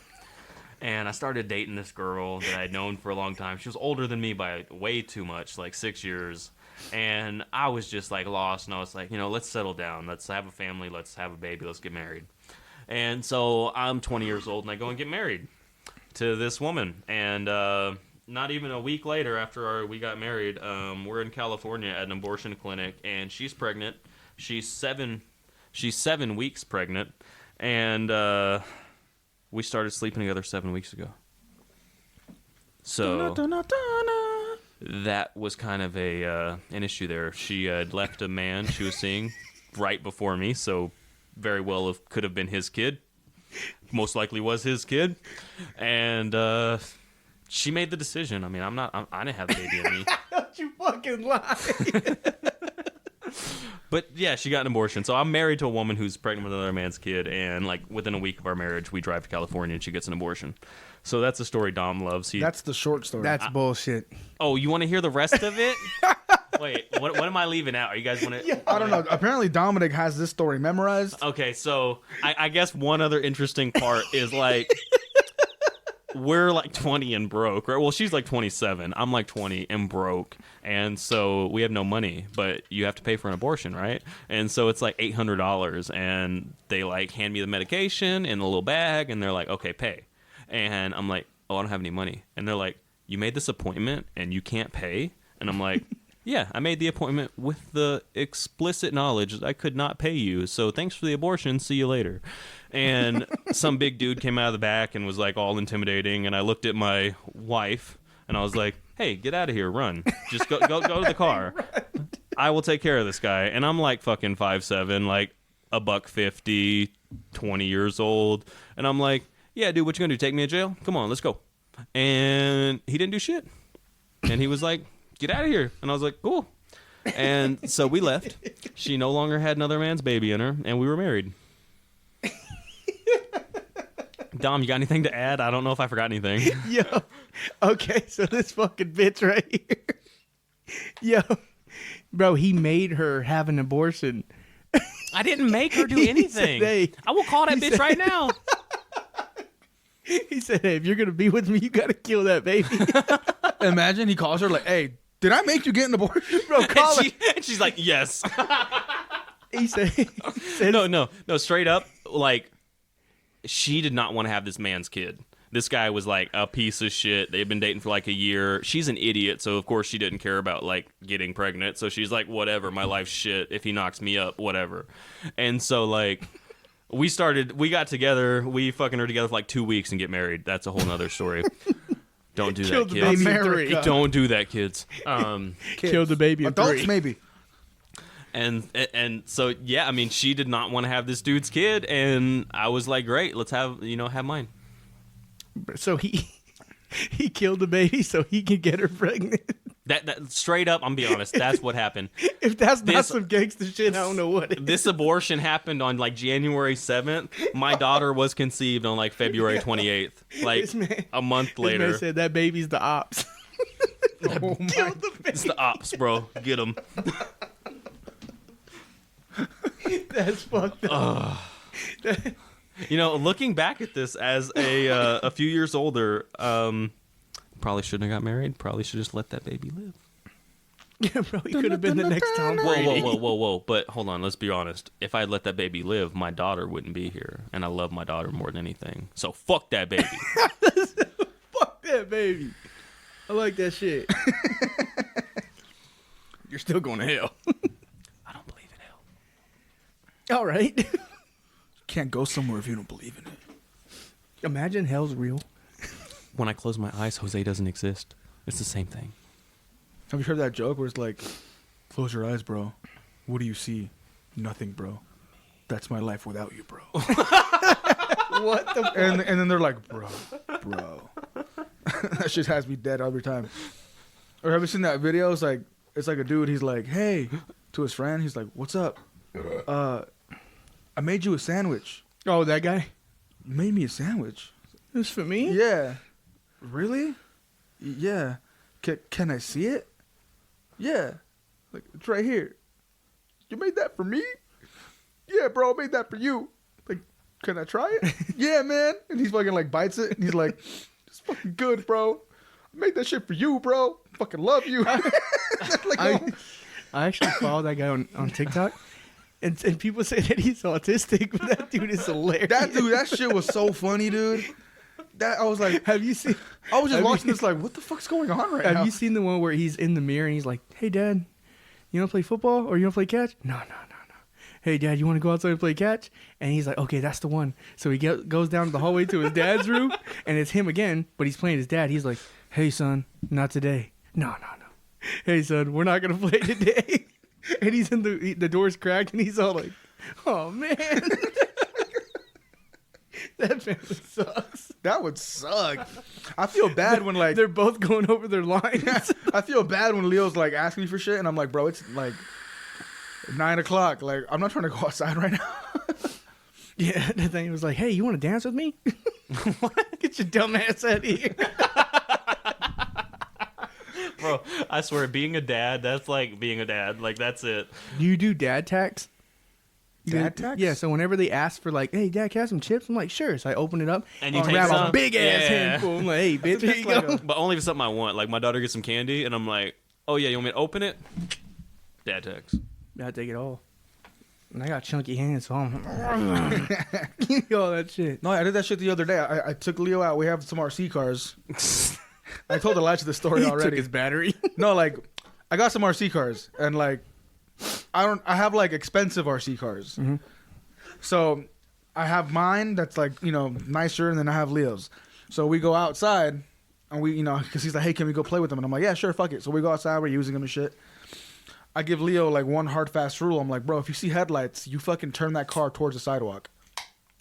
And I started dating this girl that I'd known for a long time. She was older than me by way too much, like 6 years. And I was just like lost, and I was like, you know, let's settle down. Let's have a family. Let's have a baby. Let's get married. And so I'm 20 years old, and I go and get married to this woman. And not even a week later after we got married, we're in California at an abortion clinic, and she's pregnant. She's 7 weeks pregnant. And we started sleeping together 7 weeks ago. So that was kind of an issue there. She had left a man she was seeing right before me, so very well could have been his kid. Most likely was his kid. And she made the decision. I mean, I didn't have the baby in me. Don't you fucking lie. But yeah, she got an abortion. So I'm married to a woman who's pregnant with another man's kid, and like within a week of our marriage, we drive to California and she gets an abortion. So that's a story Dom loves. That's the short story. That's bullshit. Oh, you want to hear the rest of it? Wait, what am I leaving out? Are you guys want to? I don't know. Apparently, Dominic has this story memorized. Okay, so I guess one other interesting part is like we're like 20 and broke, right? Well, she's like 27. I'm like 20 and broke. And so we have no money, but you have to pay for an abortion, right? And so it's like $800, and they like hand me the medication in a little bag, and they're like, okay, pay. And I'm like, oh, I don't have any money. And they're like, you made this appointment and you can't pay? And I'm like, yeah, I made the appointment with the explicit knowledge that I could not pay you. So thanks for the abortion. See you later. And some big dude came out of the back and was like all intimidating. And I looked at my wife and I was like, hey, get out of here. Run. Just go to the car. I will take care of this guy. And I'm like fucking 5'7", like $150, 20 years old. And I'm like, yeah, dude, what you gonna do? Take me to jail? Come on, let's go. And he didn't do shit. And he was like, get out of here. And I was like, cool. And so we left. She no longer had another man's baby in her, and we were married. Dom, you got anything to add? I don't know if I forgot anything. Yo. Okay, so this fucking bitch right here. Yo. Bro, he made her have an abortion. I didn't make her do He anything. said, hey. I will call that bitch right now. He said, hey, if you're going to be with me, you got to kill that baby. Imagine he calls her like, hey, did I make you get an abortion? Bro, call her. And she's like, yes. He said, No, straight up, like, she did not want to have this man's kid. This guy was like a piece of shit. They've been dating for like a year. She's an idiot, so of course she didn't care about like getting pregnant. So she's like, whatever, my life's shit. If he knocks me up, whatever. And so like we got together, we fucking are together for like 2 weeks and get married. That's a whole nother story. Don't do Killed that, the kids. baby in America. 3. Don't do that, kids. Killed the baby in Adults, 3. maybe. And so yeah, I mean, she did not want to have this dude's kid, and I was like, great, let's have mine. So he killed the baby so he could get her pregnant. That straight up, I'm being honest, that's what happened. If that's not This- some gangster shit, I don't know what it is. This abortion happened on like January 7th. My daughter was conceived on like February 28th, like This man- a month This man later. said that baby's the ops. Oh my. Killed the It's the ops, bro. Get them. baby. That's fucked up. You know, looking back at this as a few years older, probably shouldn't have got married. Probably should just let that baby live. Yeah, bro, he could have been the next Tom Whoa, Brady. whoa. But hold on, let's be honest. If I had let that baby live, my daughter wouldn't be here. And I love my daughter more than anything. So fuck that baby. Fuck that baby. I like that shit. You're still going to hell. I don't believe in hell. All right. Can't go somewhere if you don't believe in it. Imagine hell's real. When I close my eyes, Jose doesn't exist. It's the same thing. Have you heard that joke where it's like, close your eyes, bro. What do you see? Nothing, bro. That's my life without you, bro. What the fuck? and then they're like, bro. That shit has me dead every time. Or have you seen that video? It's like a dude. He's like, hey, to his friend. He's like, what's up? I made you a sandwich. Oh, that guy? Made me a sandwich. This for me? Yeah. Really? Yeah. Can I see it? Yeah. Like, it's right here. You made that for me? Yeah, bro, I made that for you. Like, can I try it? Yeah, man. And he's fucking like bites it and he's like, it's fucking good, bro. I made that shit for you, bro. Fucking love you. Like, I actually follow that guy on TikTok. And people say that he's autistic, but that dude is hilarious. that shit was so funny, dude. That I was like, Have you seen? I was just have watching you- this like, what the fuck's going on right now? Have you seen the one where he's in the mirror and he's like, "Hey, Dad, you want to play football or you want to play catch?" No. Hey, Dad, you want to go outside and play catch? And he's like, "Okay, that's the one." So he goes down the hallway to his dad's room, and it's him again, but he's playing his dad. He's like, "Hey, son, not today." No. Hey, son, we're not gonna play today. And he's in the door's cracked, and he's all like, "Oh man." That family sucks. That would suck. I feel bad when like They're both going over their lines. I feel bad when Leo's like asking me for shit, and I'm like, bro, it's like 9 o'clock. Like, I'm not trying to go outside right now. Yeah, the thing was like, "Hey, you want to dance with me?" Get your dumb ass out of here. Bro, I swear, being a dad, that's like being a dad. Like, that's it. Do you do dad tax? Dad tax? Yeah, so whenever they ask for like, "Hey, Dad, can I have some chips?" I'm like, "Sure." So I open it up And you and take grab a some? big ass Yeah. handful. I'm like, "Hey, bitch, here you like go." But only if it's something I want. Like, my daughter gets some candy, and I'm like, oh, yeah, you want me to open it? Dad text. I take it all. And I got chunky hands, so I'm give me all that shit. No, I did that shit the other day. I took Leo out. We have some RC cars. I told Elijah the story He already. took his battery. No, like, I got some RC cars, and like, I have like expensive RC cars. Mhm. So I have mine that's like, you know, nicer, and then I have Leo's. So we go outside, and we, you know, because he's like, "Hey, can we go play with them?" And I'm like, "Yeah, sure, fuck it." So we go outside. We're using them and shit. I give Leo like one hard fast rule. I'm like, "Bro, if you see headlights, you fucking turn that car towards the sidewalk,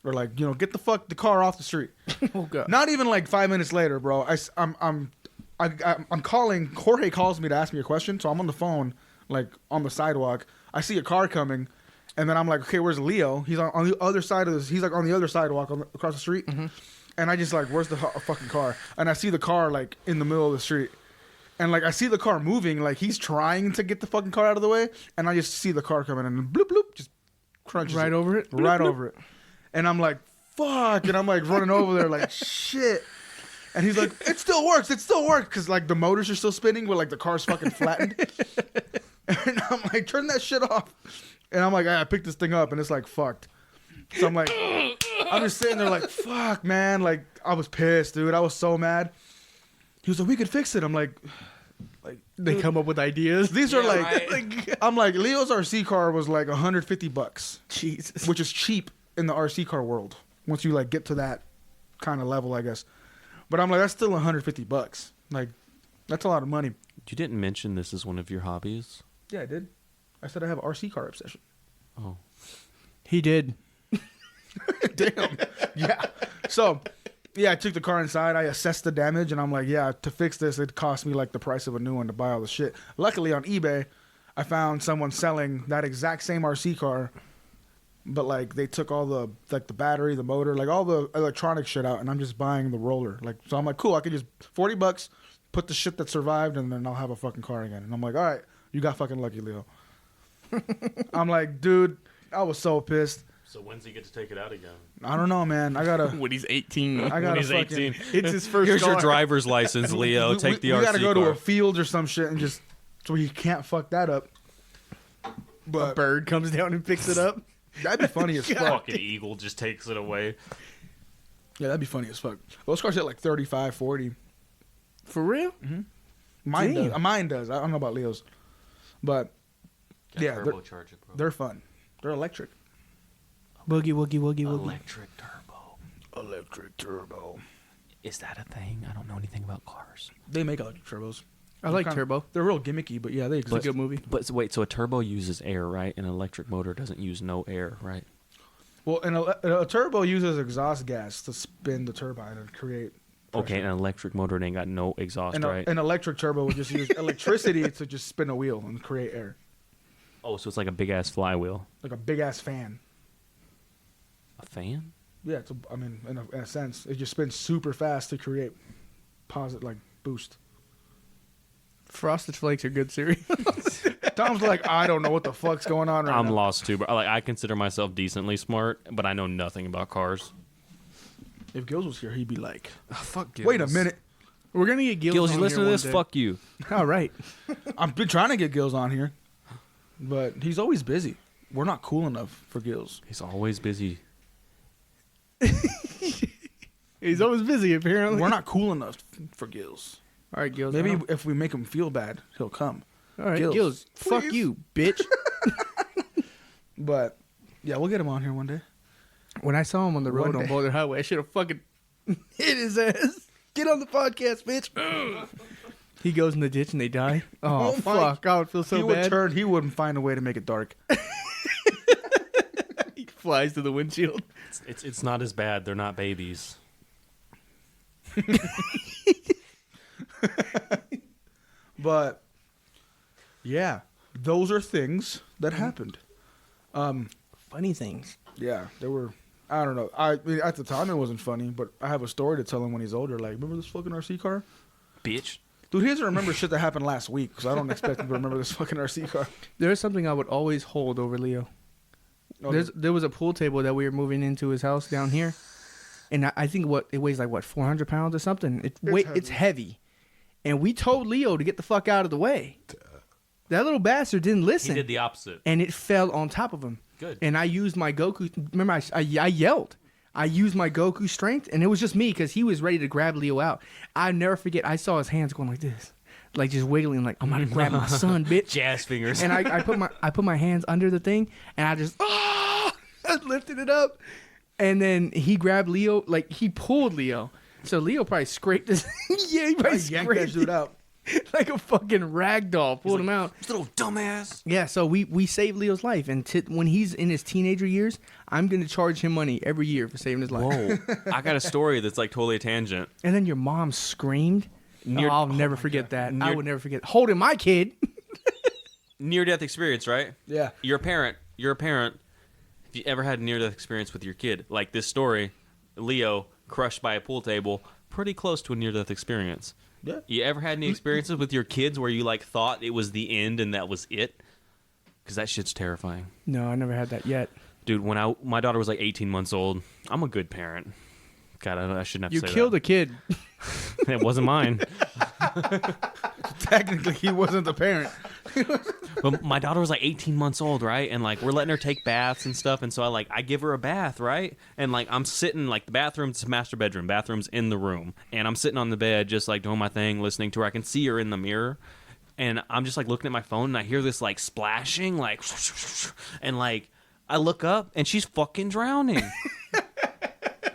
or like, you know, get the car off the street." Oh god. Not even like 5 minutes later, bro. I'm calling. Jorge calls me to ask me a question, so I'm on the phone, like on the sidewalk. I see a car coming, and then I'm like, "Okay, where's Leo?" He's on the other side of this. He's like on the other sidewalk across the street, and I just like, "Where's the fucking car?" And I see the car like in the middle of the street, and like I see the car moving, like he's trying to get the fucking car out of the way, and I just see the car coming, and bloop bloop, just crunches Right over it? right over it, and I'm like, "Fuck!" And I'm like running over there, like shit. And he's like, it still works, because like the motors are still spinning, but like the car's fucking flattened. And I'm like, turn that shit off. And I'm like, I picked this thing up, and it's like fucked. So I'm like, I'm just sitting there like, fuck, man. Like, I was pissed, dude. I was so mad. He was like, we could fix it. I'm like, They come up with ideas. these are like, right. Like, I'm like, Leo's RC car was like $150, Jesus. which is cheap in the RC car world. Once you like get to that kind of level, I guess. But I'm like, that's still $150. Like, that's a lot of money. You didn't mention this is one of your hobbies. Yeah, I did. I said I have RC car obsession. Oh. He did. Damn. Yeah. So, yeah, I took the car inside. I assessed the damage, and I'm like, yeah, to fix this, it cost me like the price of a new one to buy all the shit. Luckily, on eBay, I found someone selling that exact same RC car, but like they took all the like the battery, the motor, like all the electronic shit out, and I'm just buying the roller. Like, so I'm like, cool, I could just $40, put the shit that survived, and then I'll have a fucking car again. And I'm like, all right, you got fucking lucky, Leo. I'm like, dude, I was so pissed. So when's he get to take it out again? I don't know, man. I gotta. When he's 18. I gotta he's fucking. 18. It's his first Here's your car. driver's license, Leo. Take the RC We gotta go car. to a field or some shit and just so he can't fuck that up. A But bird comes down and picks it up. that'd be funny as fuck. Fucking eagle just takes it away. Yeah, that'd be funny as fuck. Those cars hit like 35, 40. For real? Mine Damn. does. Mine does. I don't know about Leo's, but yeah, Turbocharge it, bro. they're fun. They're electric. Boogie, woogie, woogie, woogie. Electric turbo. Electric turbo. Is that a thing? I don't know anything about cars. They make electric turbos. I like They're Turbo. They're real gimmicky, but yeah, they It's a exist. good movie. But so wait, so a turbo uses air, right? An electric motor doesn't use no air, right? Well, a turbo uses exhaust gas to spin the turbine and create. Okay, an electric motor ain't got no exhaust, And right? an electric turbo would just use electricity to just spin a wheel and create air, Oh, so it's like a big ass flywheel. like a big ass fan. A fan? Yeah, I mean, in a sense, it just spins super fast to create positive, like boost. Frosted Flakes are good cereal. Tom's like, I don't know what the fuck's going on right I'm now. lost too, but like I consider myself decently smart, but I know nothing about cars. If Gills was here, he'd be like, Fuck Gills. wait a minute. We're gonna get Gills. Gills, you on listen to here this? one day. Fuck you. All right. I've been trying to get Gills on here, but he's always busy. We're not cool enough for Gills. He's always busy. He's always busy, apparently. We're not cool enough for Gills. All right, Gills. Maybe I don't- if we make him feel bad, he'll come. All right, Gills, Gills. Fuck please. you, bitch. But yeah, we'll get him on here one day. When I saw him on the road One on day. Boulder Highway, I should have fucking hit his ass. Get on the podcast, bitch. He goes in the ditch and they die. Oh, Oh my- fuck. I would feel he so would bad. turn. He wouldn't find a way to make it dark. He flies to the windshield. It's not as bad. They're not babies. But yeah, those are things that happened. Funny things. Yeah, they were. I don't know. I mean, at the time it wasn't funny, but I have a story to tell him when he's older. Like, remember this fucking RC car? Bitch. Dude, he doesn't remember shit that happened last week because I don't expect him to remember this fucking RC car. There's something I would always hold over Leo. Oh, There was a pool table that we were moving into his house down here, and I think it weighs like 400 pounds or something. It's heavy, and we told Leo to get the fuck out of the way. That little bastard didn't He listen, did the opposite. and it fell on top of him. Good. And I used my Goku. Remember, I yelled. I used my Goku strength, and it was just me because he was ready to grab Leo out. I never forget. I saw his hands going like this, like just wiggling, like I'm gonna grab my son, bitch. Jazz fingers. And I put my hands under the thing, and I just I lifted it up, and then he grabbed Leo, like he pulled Leo. So Leo probably scraped his yeah, he I probably yanked that scraped dude it out. like a fucking rag doll, pulled him out. This little dumbass. Yeah, so we saved Leo's life, and when he's in his teenager years, I'm gonna charge him money every year for saving his life. Whoa. I got a story that's like totally a tangent. And then your mom screamed. Near- I'll never forget that. I Near- would never forget holding my kid. Near death experience, right? Yeah. You're a parent. If you ever had a near death experience with your kid, like this story, Leo crushed by a pool table, pretty close to a near death experience. Yeah. You ever had any experiences with your kids where you like thought it was the end and that was it? Because that shit's terrifying. No, I never had that yet. Dude, when my daughter was like 18 months old, I'm a good parent. God, I shouldn't have You to say killed that. a kid. It wasn't mine. Technically, he wasn't the parent. But my daughter was like 18 months old, right? And like we're letting her take baths and stuff, and so I give her a bath, right? And like I'm sitting like the bathroom's master bedroom, bathroom's in the room, and I'm sitting on the bed just like doing my thing, listening to her. I can see her in the mirror, and I'm just like looking at my phone, and I hear this like splashing, like, and like I look up, and she's fucking drowning.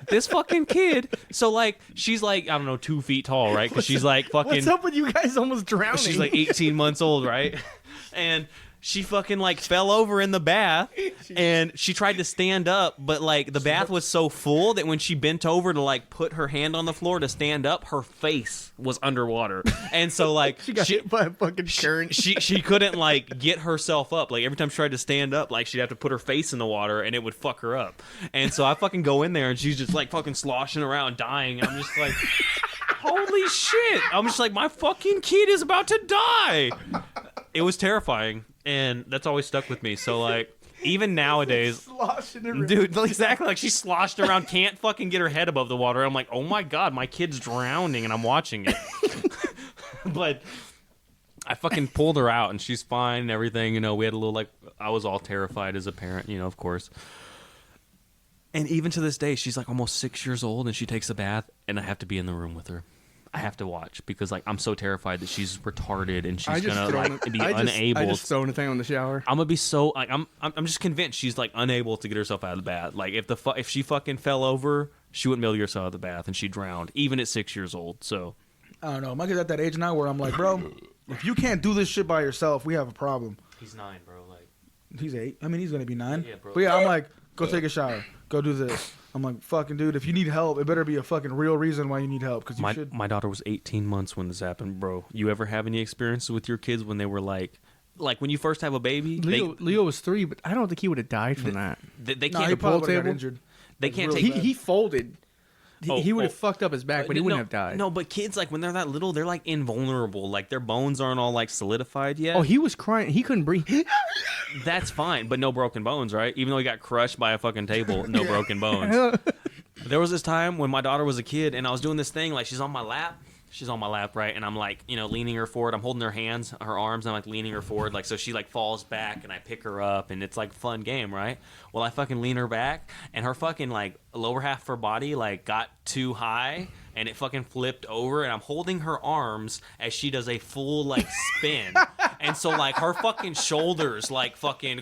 This fucking kid. So like she's like I don't know 2 feet tall, right? Because she's like fucking. What's up with you guys almost drowning? She's like 18 months old, right? And she fucking like fell over in the bath, and she tried to stand up, but like the bath was so full that when she bent over to like put her hand on the floor to stand up, her face was underwater, and so like She got hit by a fucking current. she couldn't like get herself up. Like every time she tried to stand up, like she'd have to put her face in the water, and it would fuck her up. And so I fucking go in there, and she's just like fucking sloshing around, dying. And I'm just like, holy shit! I'm just like, my fucking kid is about to die. It was terrifying, and that's always stuck with me. So like, even nowadays, Sloshing around. dude, exactly, like she sloshed around, can't fucking get her head above the water. I'm like, oh my god, my kid's drowning, and I'm watching it. But I fucking pulled her out, and she's fine and everything. You know, we had a little like, I was all terrified as a parent, you know, of course. And even to this day, she's like almost 6 years old, and she takes a bath, and I have to be in the room with her. I have to watch because like I'm so terrified that she's retarded and she's gonna like be unable. I just thrown a thing on the shower. I'm gonna be so like I'm just convinced she's like unable to get herself out of the bath. Like if she fucking fell over, she wouldn't be able to get herself out of the bath, and she drowned even at 6 years old. So I don't know. My kid's at that age now where I'm like, bro, if you can't do this shit by yourself, we have a problem. he's 9, bro. Like He's 8. I mean, he's gonna be 9. Yeah, bro. But yeah, I'm like, go take a shower. Go do this. I'm like, fucking dude, if you need help, it better be a fucking real reason why you need help. Because you should. my daughter was 18 months when this happened, bro. You ever have any experiences with your kids when they were like when you first have a baby? Leo was 3, but I don't think he would have died from that. They Nah, can't. he probably pool would've got table? injured. They can't really take. bad. He folded. He would have oh. fucked up his back, but he wouldn't have died. No, but kids like when they're that little, they're like invulnerable. Like their bones aren't all like solidified yet. Oh, he was crying. He couldn't breathe. That's fine, but no broken bones, right? Even though he got crushed by a fucking table, no broken bones. There was this time when my daughter was a kid, and I was doing this thing like she's on my lap. She's on my lap, right? And I'm like, you know, leaning her forward. I'm holding her hands, her arms, and I'm like leaning her forward, like so she like falls back, and I pick her up, and it's like a fun game, right? Well, I fucking lean her back, and her fucking like lower half of her body like got too high, and it fucking flipped over, and I'm holding her arms as she does a full like spin, and so like her fucking shoulders like fucking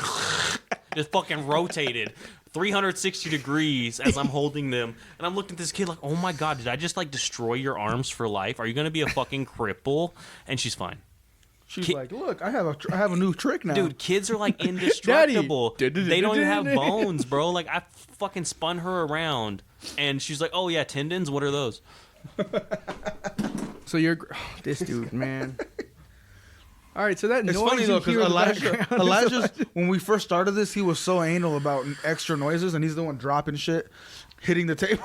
just fucking rotated 360 degrees as I'm holding them, and I'm looking at this kid like, oh my god, did I just like destroy your arms for life? Are you gonna be a fucking cripple? And she's fine. She's like, look, I have a new trick now. Dude, kids are like indestructible. Daddy. They don't even have bones, bro. Like I fucking spun her around, and she's like, oh yeah, tendons. What are those? So this dude, man. All right, so that It's noise funny you though hear in the background is Elijah's when we first started this, he was so anal about extra noises, and he's the one dropping shit, hitting the table,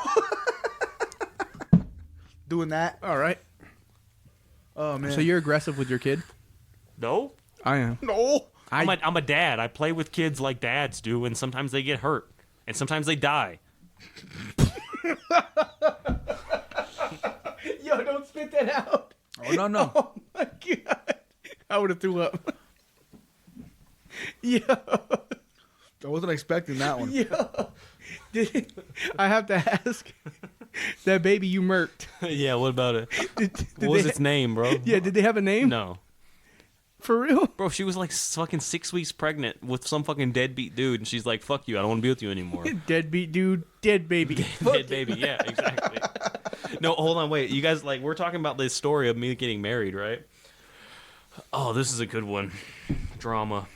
doing that. all right. Oh man. So you're aggressive with your kid? No. I am. no. I'm a dad. I play with kids like dads do, and sometimes they get hurt, and sometimes they die. Yo, don't spit that out. Oh no. Oh my god. I would have threw up. Yo. I wasn't expecting that one. Yo. I have to ask. That baby you murked. Yeah, what about it? Did What was they- its name, bro? Yeah, did they have a name? No. For real? Bro, she was like fucking 6 weeks pregnant with some fucking deadbeat dude, and she's like, fuck you, I don't want to be with you anymore. Deadbeat dude, dead baby. Dead baby, yeah, exactly. No, hold on, wait. You guys, like, we're talking about this story of me getting married, right? Oh, this is a good one. Drama.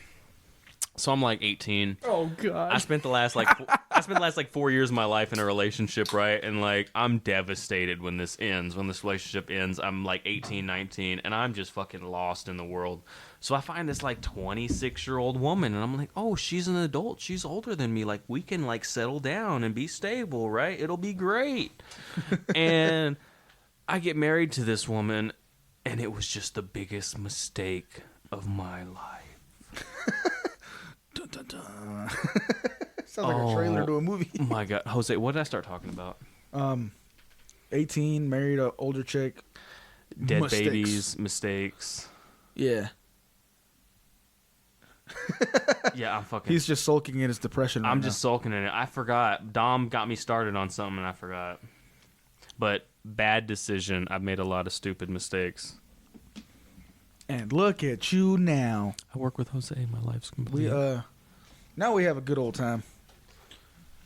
So I'm like 18. Oh god. I spent the last like 4 years of my life in a relationship, right? And like I'm devastated when this relationship ends. I'm like 18, 19, and I'm just fucking lost in the world. So I find this like 26-year-old woman, and I'm like, oh, she's an adult. She's older than me. Like we can like settle down and be stable, right? It'll be great. And I get married to this woman, and it was just the biggest mistake of my life. Dun, dun, dun. Sounds like a trailer to a movie. Oh my god, Jose, what did I start talking about? 18, married a older chick. Dead Mistakes. babies, mistakes. Yeah. Yeah, I'm fucking. He's just sulking in his depression. I'm right just sulking in it. I forgot. Dom got me started on something, and I forgot. But bad decision. I've made a lot of stupid mistakes. now. And look at you now. I work with Jose. My life's complete. We now we have a good old time.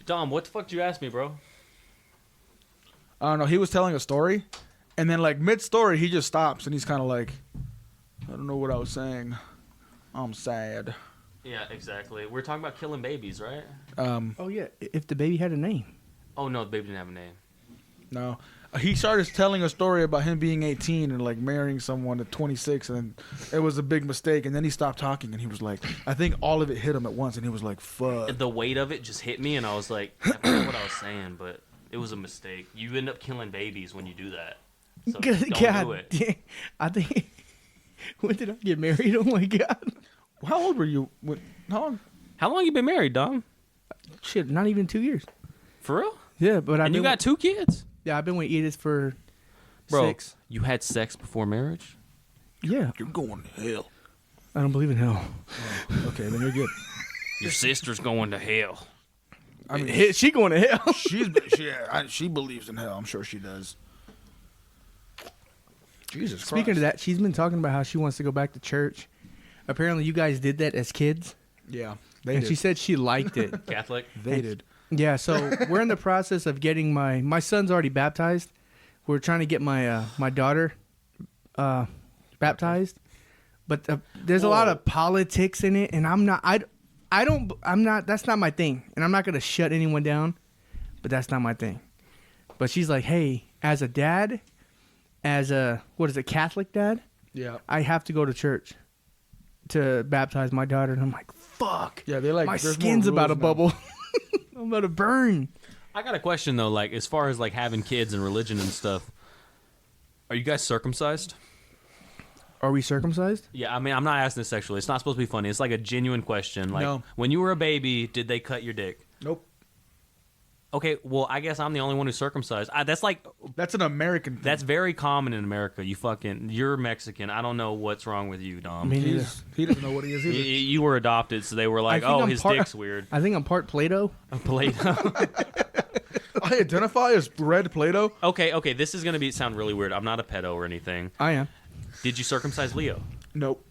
Dom, what the fuck did you ask me, bro? I don't know. He was telling a story, and then like mid story, he just stops and he's kind of like, I don't know what I was saying. I'm sad. Yeah, exactly. We're talking about killing babies, right? Oh yeah, if the baby had a name. Oh no, the baby didn't have a name. No. He started telling a story about him being 18 and like marrying someone at 26, and it was a big mistake. And then he stopped talking, and he was like, I think all of it hit him at once, and he was like, "Fuck." The weight of it just hit me, and I was like, I forgot what I was saying, but it was a mistake. You end up killing babies when you do that. So don't do it. damn. I think. When did I get married? Oh my god. How old were you? How long? How long you been married, Dom? Shit, not even 2 years. For real? Yeah, but And you got 2 kids? Yeah, I've been with Edith for Bro, 6. you had sex before marriage? Yeah, You're going to hell. I don't believe in hell. Okay, then you're good. Your sister's going to hell. I mean, She going to hell. she believes in hell. I'm sure she does. Jesus Christ. Speaking of that, she's been talking about how she wants to go back to church. Apparently, you guys did that as kids, Yeah, they and did. she said she liked it. Catholic? They did. Yeah, so we're in the process of getting my son's already baptized. We're trying to get my daughter baptized, but there's a lot of politics in it, and I'm not. That's not my thing, and I'm not gonna shut anyone down, but that's not my thing. But she's like, hey, as a dad, as a Catholic dad, Yeah. I have to go to church to baptize my daughter, and I'm like, fuck. Yeah, they like My there's skin's more about to rules now. bubble. I'm about to burn. I got a question, though. Like, as far as, like, having kids and religion and stuff, are you guys circumcised? Are we circumcised? Yeah, I mean, I'm not asking this sexually. It's not supposed to be funny. It's like a genuine question. Like, No. when you were a baby, did they cut your dick? Nope. Okay, well, I guess I'm the only one who's circumcised. That's like, That's an American thing. that's very common in America. You're Mexican. I don't know what's wrong with you, Dom. Me he doesn't know what he is You, either. you were adopted, so they were like, I think oh, I'm his part- dick's weird. I think I'm part Play-Doh. Play-Doh. I identify as red Play-Doh. Okay, this is going to sound really weird. I'm not a pedo or anything. I am. Did you circumcise Leo? Nope.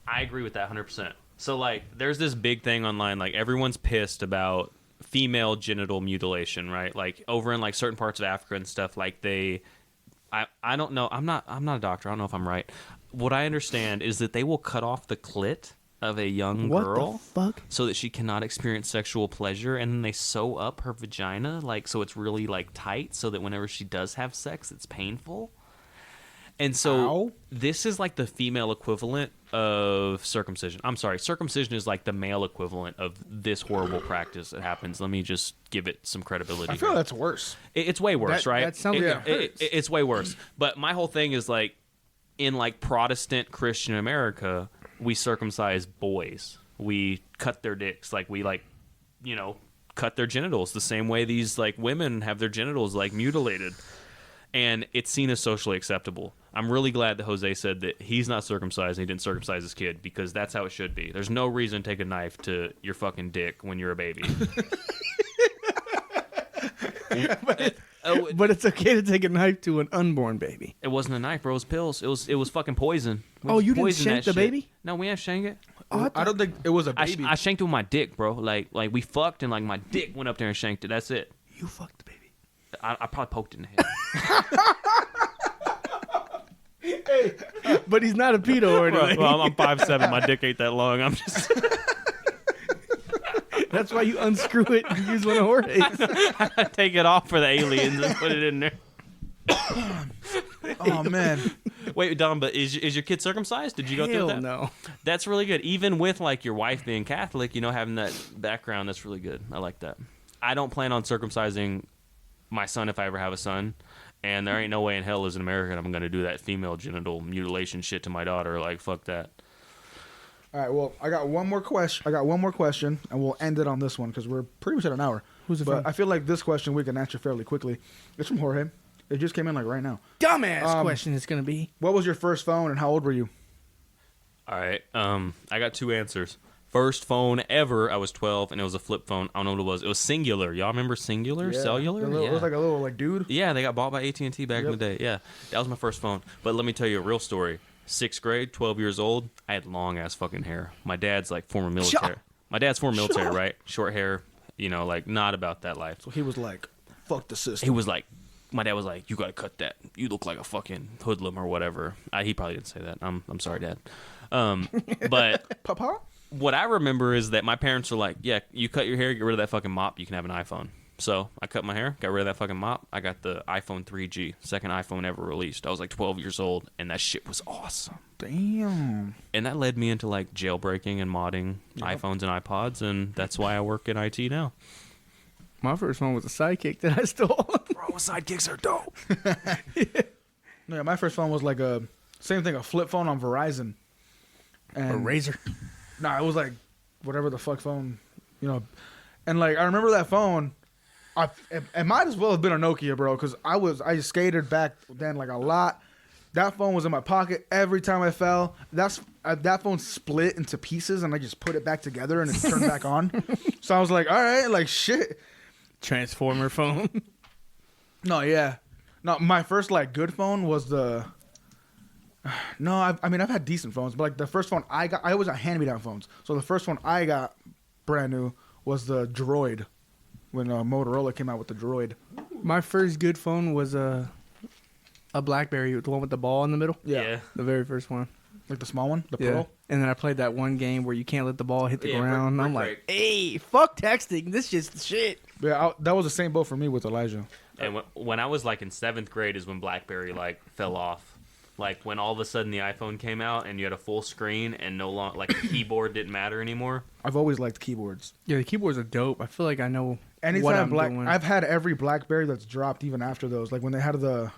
I agree with that 100%. So, like, there's this big thing online. Like, everyone's pissed about female genital mutilation, right? Like, over in, like, certain parts of Africa and stuff, like, I don't know. I'm not a doctor. I don't know if I'm right. What I understand is that they will cut off the clit of a young What girl the fuck? so that she cannot experience sexual pleasure, and then they sew up her vagina, like, so it's really, like, tight, so that whenever she does have sex, it's painful. And so Ow. this is like the female equivalent of circumcision. I'm sorry, circumcision is like the male equivalent of this horrible practice that happens. Let me just give it some credibility. I feel here. that's worse. It's way worse, That- right? that sounds like it hurts. It's way worse. But my whole thing is like, in like Protestant Christian America, we circumcise boys. We cut their dicks, like we like, cut their genitals the same way these like women have their genitals like mutilated. And it's seen as socially acceptable. I'm really glad that Jose said that he's not circumcised and he didn't circumcise his kid, because that's how it should be. There's no reason to take a knife to your fucking dick when you're a baby. But it's okay to take a knife to an unborn baby. It wasn't a knife, bro. It was pills. It was fucking poison. We Oh, just you didn't poisoned shank that the shit. baby? No, we didn't shank it. I don't think it was a I baby. shanked it with my dick, bro. Like we fucked and like my dick went up there and shanked it. That's it. You fucked the baby. I probably poked it in the head. But he's not a pedo or anything. Well, I'm 5'7". My dick ain't that long. I'm just. That's why you unscrew it and use one of Jorge's. I take it off for the aliens and put it in there. Oh man. Wait, Dom, but is your kid circumcised? Did you go through Hell that? no. That's really good. Even with like your wife being Catholic, having that background, that's really good. I like that. I don't plan on circumcising my son if I ever have a son, and there ain't no way in hell as an American I'm going to do that female genital mutilation shit to my daughter. Like, fuck that. All right. Well, I got one more question, and we'll end it on this one because we're pretty much at an hour. Who's it But from? I feel like this question we can answer fairly quickly. It's from Jorge. It just came in like right now. Dumbass question it's going to be. What was your first phone, and how old were you? All right. I got 2 answers. First phone ever, I was 12, and it was a flip phone. I don't know what it was. It was Singular. Y'all remember Singular? Yeah. Cellular? It was like a little like dude. Yeah, they got bought by AT&T back in the day. Yeah, that was my first phone. But let me tell you a real story. 6th grade, 12 years old, I had long-ass fucking hair. My dad's like former military. My dad's former military, right? Short hair, like not about that life. So he was like, "Fuck the system." He was like, my dad was like, you gotta cut that. You look like a fucking hoodlum or whatever. He probably didn't say that. I'm sorry, Dad. But Papa? what I remember is that my parents were like, yeah, you cut your hair, get rid of that fucking mop, you can have an iPhone. So I cut my hair, got rid of that fucking mop. I got the iPhone 3G, second iPhone ever released. I was like 12 years old, and that shit was awesome. Damn. And that led me into like jailbreaking and modding iPhones and iPods, and that's why I work in IT now. My first one was a Sidekick that I stole. Bro, sidekicks are dope. Yeah, my first phone was like a same thing, a flip phone on Verizon. And A Razor. Nah, it was like whatever the fuck phone, you know. And like I remember that phone. It might as well have been a Nokia, bro, because I skated back then like a lot. That phone was in my pocket every time I fell. That phone split into pieces, and I just put it back together, and it turned back on. So I was like, all right, like shit. Transformer phone. No, yeah, no. My first like good phone was the. No, I mean I've had decent phones, but like the first phone I got, I always got hand-me-down phones. So the first one I got brand new was the Droid. When Motorola came out with the Droid. My first good phone was a BlackBerry, the one with the ball in the middle. Yeah. The very first one. Like the small one, the Yeah. Pearl. And then I played that one game where you can't let the ball hit the Yeah, ground. brick I'm like, break. hey, fuck texting. This just shit. Yeah, that was the same boat for me with Elijah. And when I was like in 7th grade is when BlackBerry like fell off. Like when all of a sudden the iPhone came out and you had a full screen and no longer like the keyboard didn't matter anymore. I've always liked keyboards. Yeah, the keyboards are dope. I feel like I know what Anytime I'm doing. I've had every BlackBerry that's dropped even after those. Like when they had the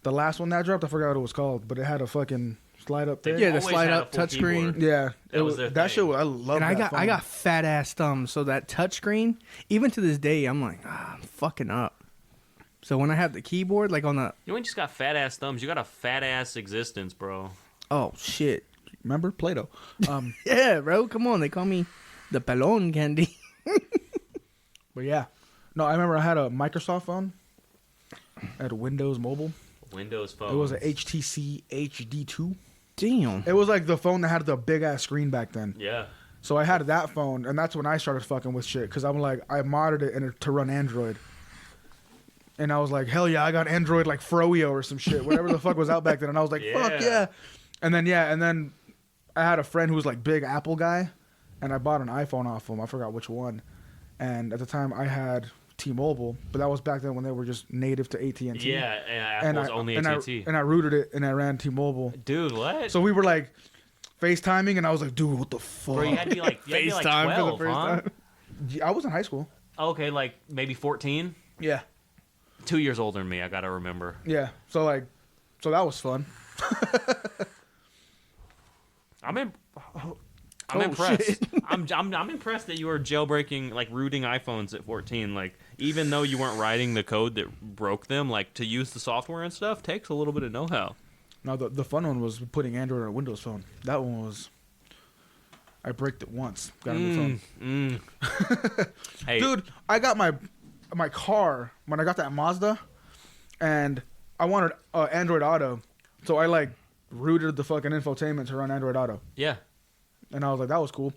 last one that dropped, I forgot what it was called, but it had a fucking slide up They thing. Yeah, the always slide had a up full touchscreen. keyboard. Yeah, That was their that thing. shit. I love And that. I got fat ass thumbs, so that touchscreen, even to this day, I'm like, I'm fucking up. So when I have the keyboard, like on the, You ain't just got fat ass thumbs. You got a fat ass existence, bro. oh shit, Remember Play-Doh? yeah, bro, come on, they call me the pelon candy. But yeah, no, I remember I had a Microsoft phone. I had a Windows Mobile. Windows phone. It was a HTC HD2. Damn. It was like the phone that had the big ass screen back then. Yeah. So I had that phone, and that's when I started fucking with shit. Because I'm like, I modded it to run Android. And I was like, hell yeah, I got Android like Froyo or some shit, whatever the fuck was out back then. And I was like, fuck Yeah. yeah. And then I had a friend who was like big Apple guy, and I bought an iPhone off him. I forgot which one. And at the time I had T-Mobile, but that was back then when they were just native to AT&T. Yeah, and Apple's only AT&T. And I rooted it, and I ran T-Mobile. Dude, what? So we were like FaceTiming, and I was like, dude, what the fuck? Bro, you had to be like, FaceTime for the 12, first huh? time. Yeah, I was in high school. Okay, like maybe 14. Yeah. 2 years older than me, I gotta remember. Yeah. So that was fun. I'm Oh, impressed. shit. I'm impressed that you were jailbreaking, like rooting iPhones at 14. Like even though you weren't writing the code that broke them, like to use the software and stuff takes a little bit of know-how. No, the fun one was putting Android on a Windows phone. That one was. I bricked it once. Got a new phone. Hey, Dude, I got my car when I got that Mazda, and I wanted Android Auto, so I like rooted the fucking infotainment to run Android Auto, yeah. and I was like, that was cool.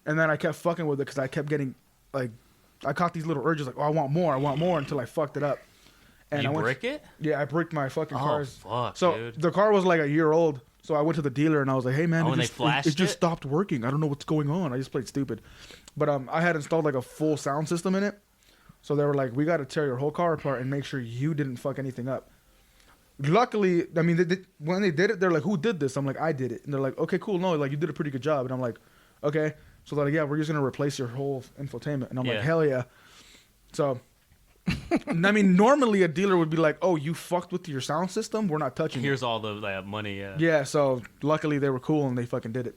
And then I kept fucking with it because I kept getting like, I caught these little urges like, oh, I want more until I fucked it up. And You I went, brick it? Yeah, I bricked my fucking Oh, cars. fuck, So dude. the car was like a year old. So I went to the dealer and I was like, "Hey man, Oh, and they it flashed just it? stopped working. I don't know what's going on. I just played stupid." But I had installed like a full sound system in it. So they were like, "We got to tear your whole car apart and make sure you didn't fuck anything up." Luckily, I mean, when they did it, they're like, "Who did this?" I'm like, "I did it." And they're like, "Okay, cool. No, like you did a pretty good job." And I'm like, "Okay." So they're like, "Yeah, we're just gonna replace your whole infotainment." And I'm Yeah. like, "Hell yeah!" So. I mean, normally a dealer would be like, "Oh, you fucked with your sound system. We're not touching it." Here's all the money. Yeah. Yeah, so luckily they were cool and they fucking did it.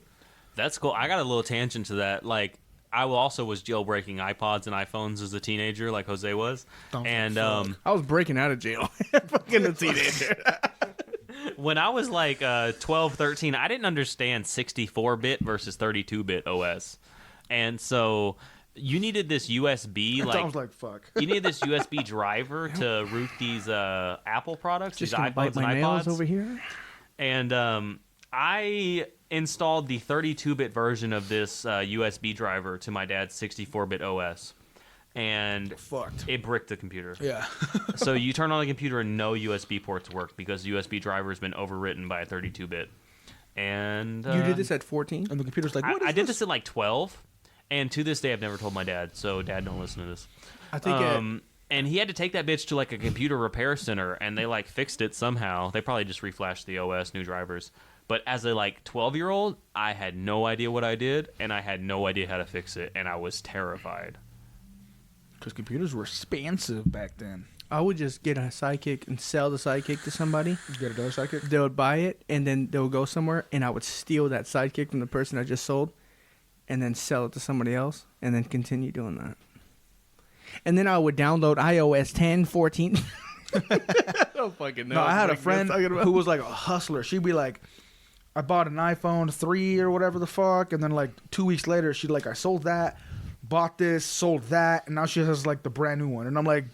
That's cool. I got a little tangent to that. Like, I also was jailbreaking iPods and iPhones as a teenager, like Jose was. Don't And fuck. I was breaking out of jail. Fucking a teenager. when I was like 12, 13, I didn't understand 64-bit versus 32-bit OS. And so you needed this USB, That like, sounds like fuck. you needed this USB driver to root these Apple products, Just these gonna bite iPhones my and nails iPods. over here. And I installed the 32-bit version of this USB driver to my dad's 64-bit OS. And Fucked. it bricked the computer. Yeah. So you turn on the computer and no USB ports work because the USB driver has been overwritten by a 32-bit. And You did this at 14? And the computer's like, what is I did this? this at like 12, and to this day I've never told my dad. So Dad, don't listen to this. I think And he had to take that bitch to like a computer repair center, and they like fixed it somehow. They probably just reflashed the OS, new drivers. But as a like 12-year-old, I had no idea what I did, and I had no idea how to fix it, and I was terrified. Because computers were expensive back then. I would just get a sidekick and sell the sidekick to somebody. Get another sidekick? They would buy it, and then they would go somewhere, and I would steal that sidekick from the person I just sold, and then sell it to somebody else, and then continue doing that. And then I would download iOS 10, 14. I don't fucking know. No, I had a Like, friend that's talking about- who was like a hustler. She'd be like, I bought an iPhone 3 or whatever the fuck, and then like 2 weeks later, she'd like, I sold that, bought this, sold that, and now she has like the brand new one. And I'm like,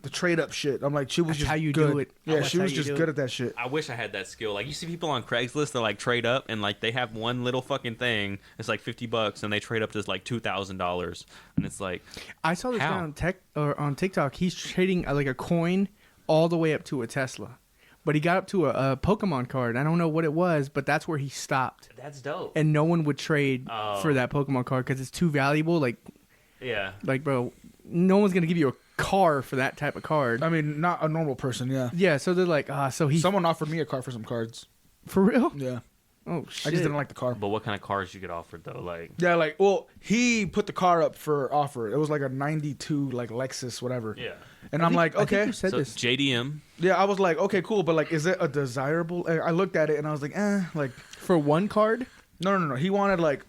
the trade up shit. I'm like, she was That's just how you good. do it. Yeah, That's she how was you just do good it. at that shit. I wish I had that skill. Like, you see people on Craigslist that like trade up, and like they have one little fucking thing. It's like $50, and they trade up to like $2,000, and it's like, I saw this How? guy on TikTok. He's trading like a coin all the way up to a Tesla. But he got up to a Pokemon card. I don't know what it was, but that's where he stopped. that's dope. And no one would trade Oh. for that Pokemon card because it's too valuable. Like, Yeah. bro, no one's going to give you a car for that type of card. I mean, not a normal person, yeah. Yeah, so they're like, so he... Someone offered me a car for some cards. For real? Yeah. Oh, shit. I just didn't like the car. But what kind of cars you get offered though? Like, Yeah, like, well, he put the car up for offer. It was like a 92, like, Lexus, whatever. yeah. And I'm like, I think okay. you said So this. JDM. Yeah, I was like, okay, cool, but like, is it a desirable? I looked at it and I was like, like, For one card? no. He wanted like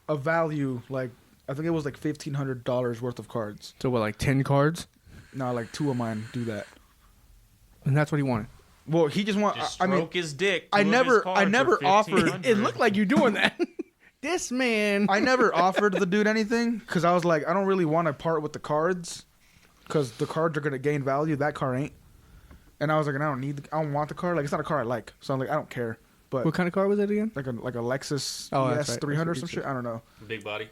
a value, like I think it was like $1,500 worth of cards. So what, like 10 cards? No, like 2 of mine do that. And that's what he wanted. Well, he just want. Just I stroke mean, his dick. I Two of never- his cards I never are offered- $1,500. It looked like you doing that. This man. I never offered the dude anything because I was like, I don't really want to part with the cards because the cards are gonna gain value. That car ain't. And I was like, I don't want the car. Like, it's not a car I like, so I'm like, I don't care. But What kind of car was it again? like a Lexus Oh, that's ES right. 300 or That's some what you shit. I don't know. Big body,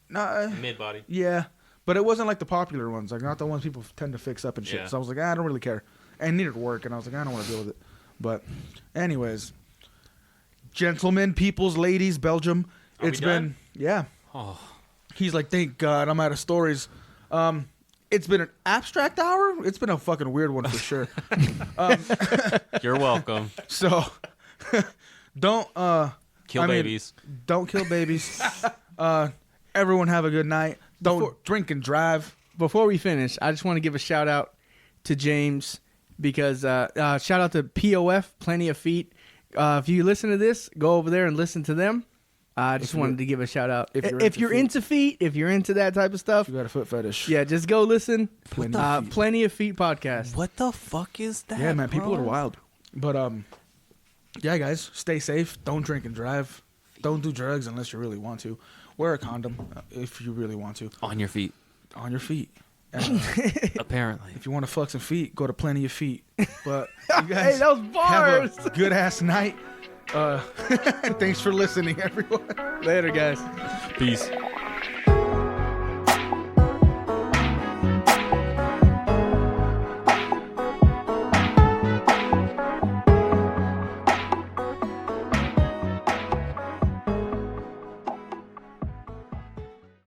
Nah, mid body. yeah, but it wasn't like the popular ones, like not the ones people tend to fix up and shit. Yeah. So I was like, I don't really care. And it needed work, and I was like, I don't want to deal with it. But, anyways, gentlemen, peoples, ladies, Belgium. Are we It's done? been yeah. Oh, He's like, thank God, I'm out of stories. It's been an abstract hour. It's been a fucking weird one for sure. you're welcome. So, don't Kill I mean, babies. don't kill babies. Everyone have a good night. Don't drink and drive. Before we finish, I just want to give a shout out to James because shout out to POF, Plenty of Feet. If you listen to this, go over there and listen to them. I just wanted to give a shout out. If you're into feet, if you're into that type of stuff, You got a foot fetish. yeah, just go listen. Plenty of Feet. Plenty of Feet podcast. What the fuck is that? Yeah, man, people bro? are wild. But yeah, guys, stay safe. Don't drink and drive. Don't do drugs unless you really want to. Wear a condom if you really want to. On your feet. On your feet. And, Apparently. if you want to fuck some feet, go to Plenty of Feet. But you guys Hey, that was bars. have a good ass night. Thanks for listening, everyone. Later, guys. Peace.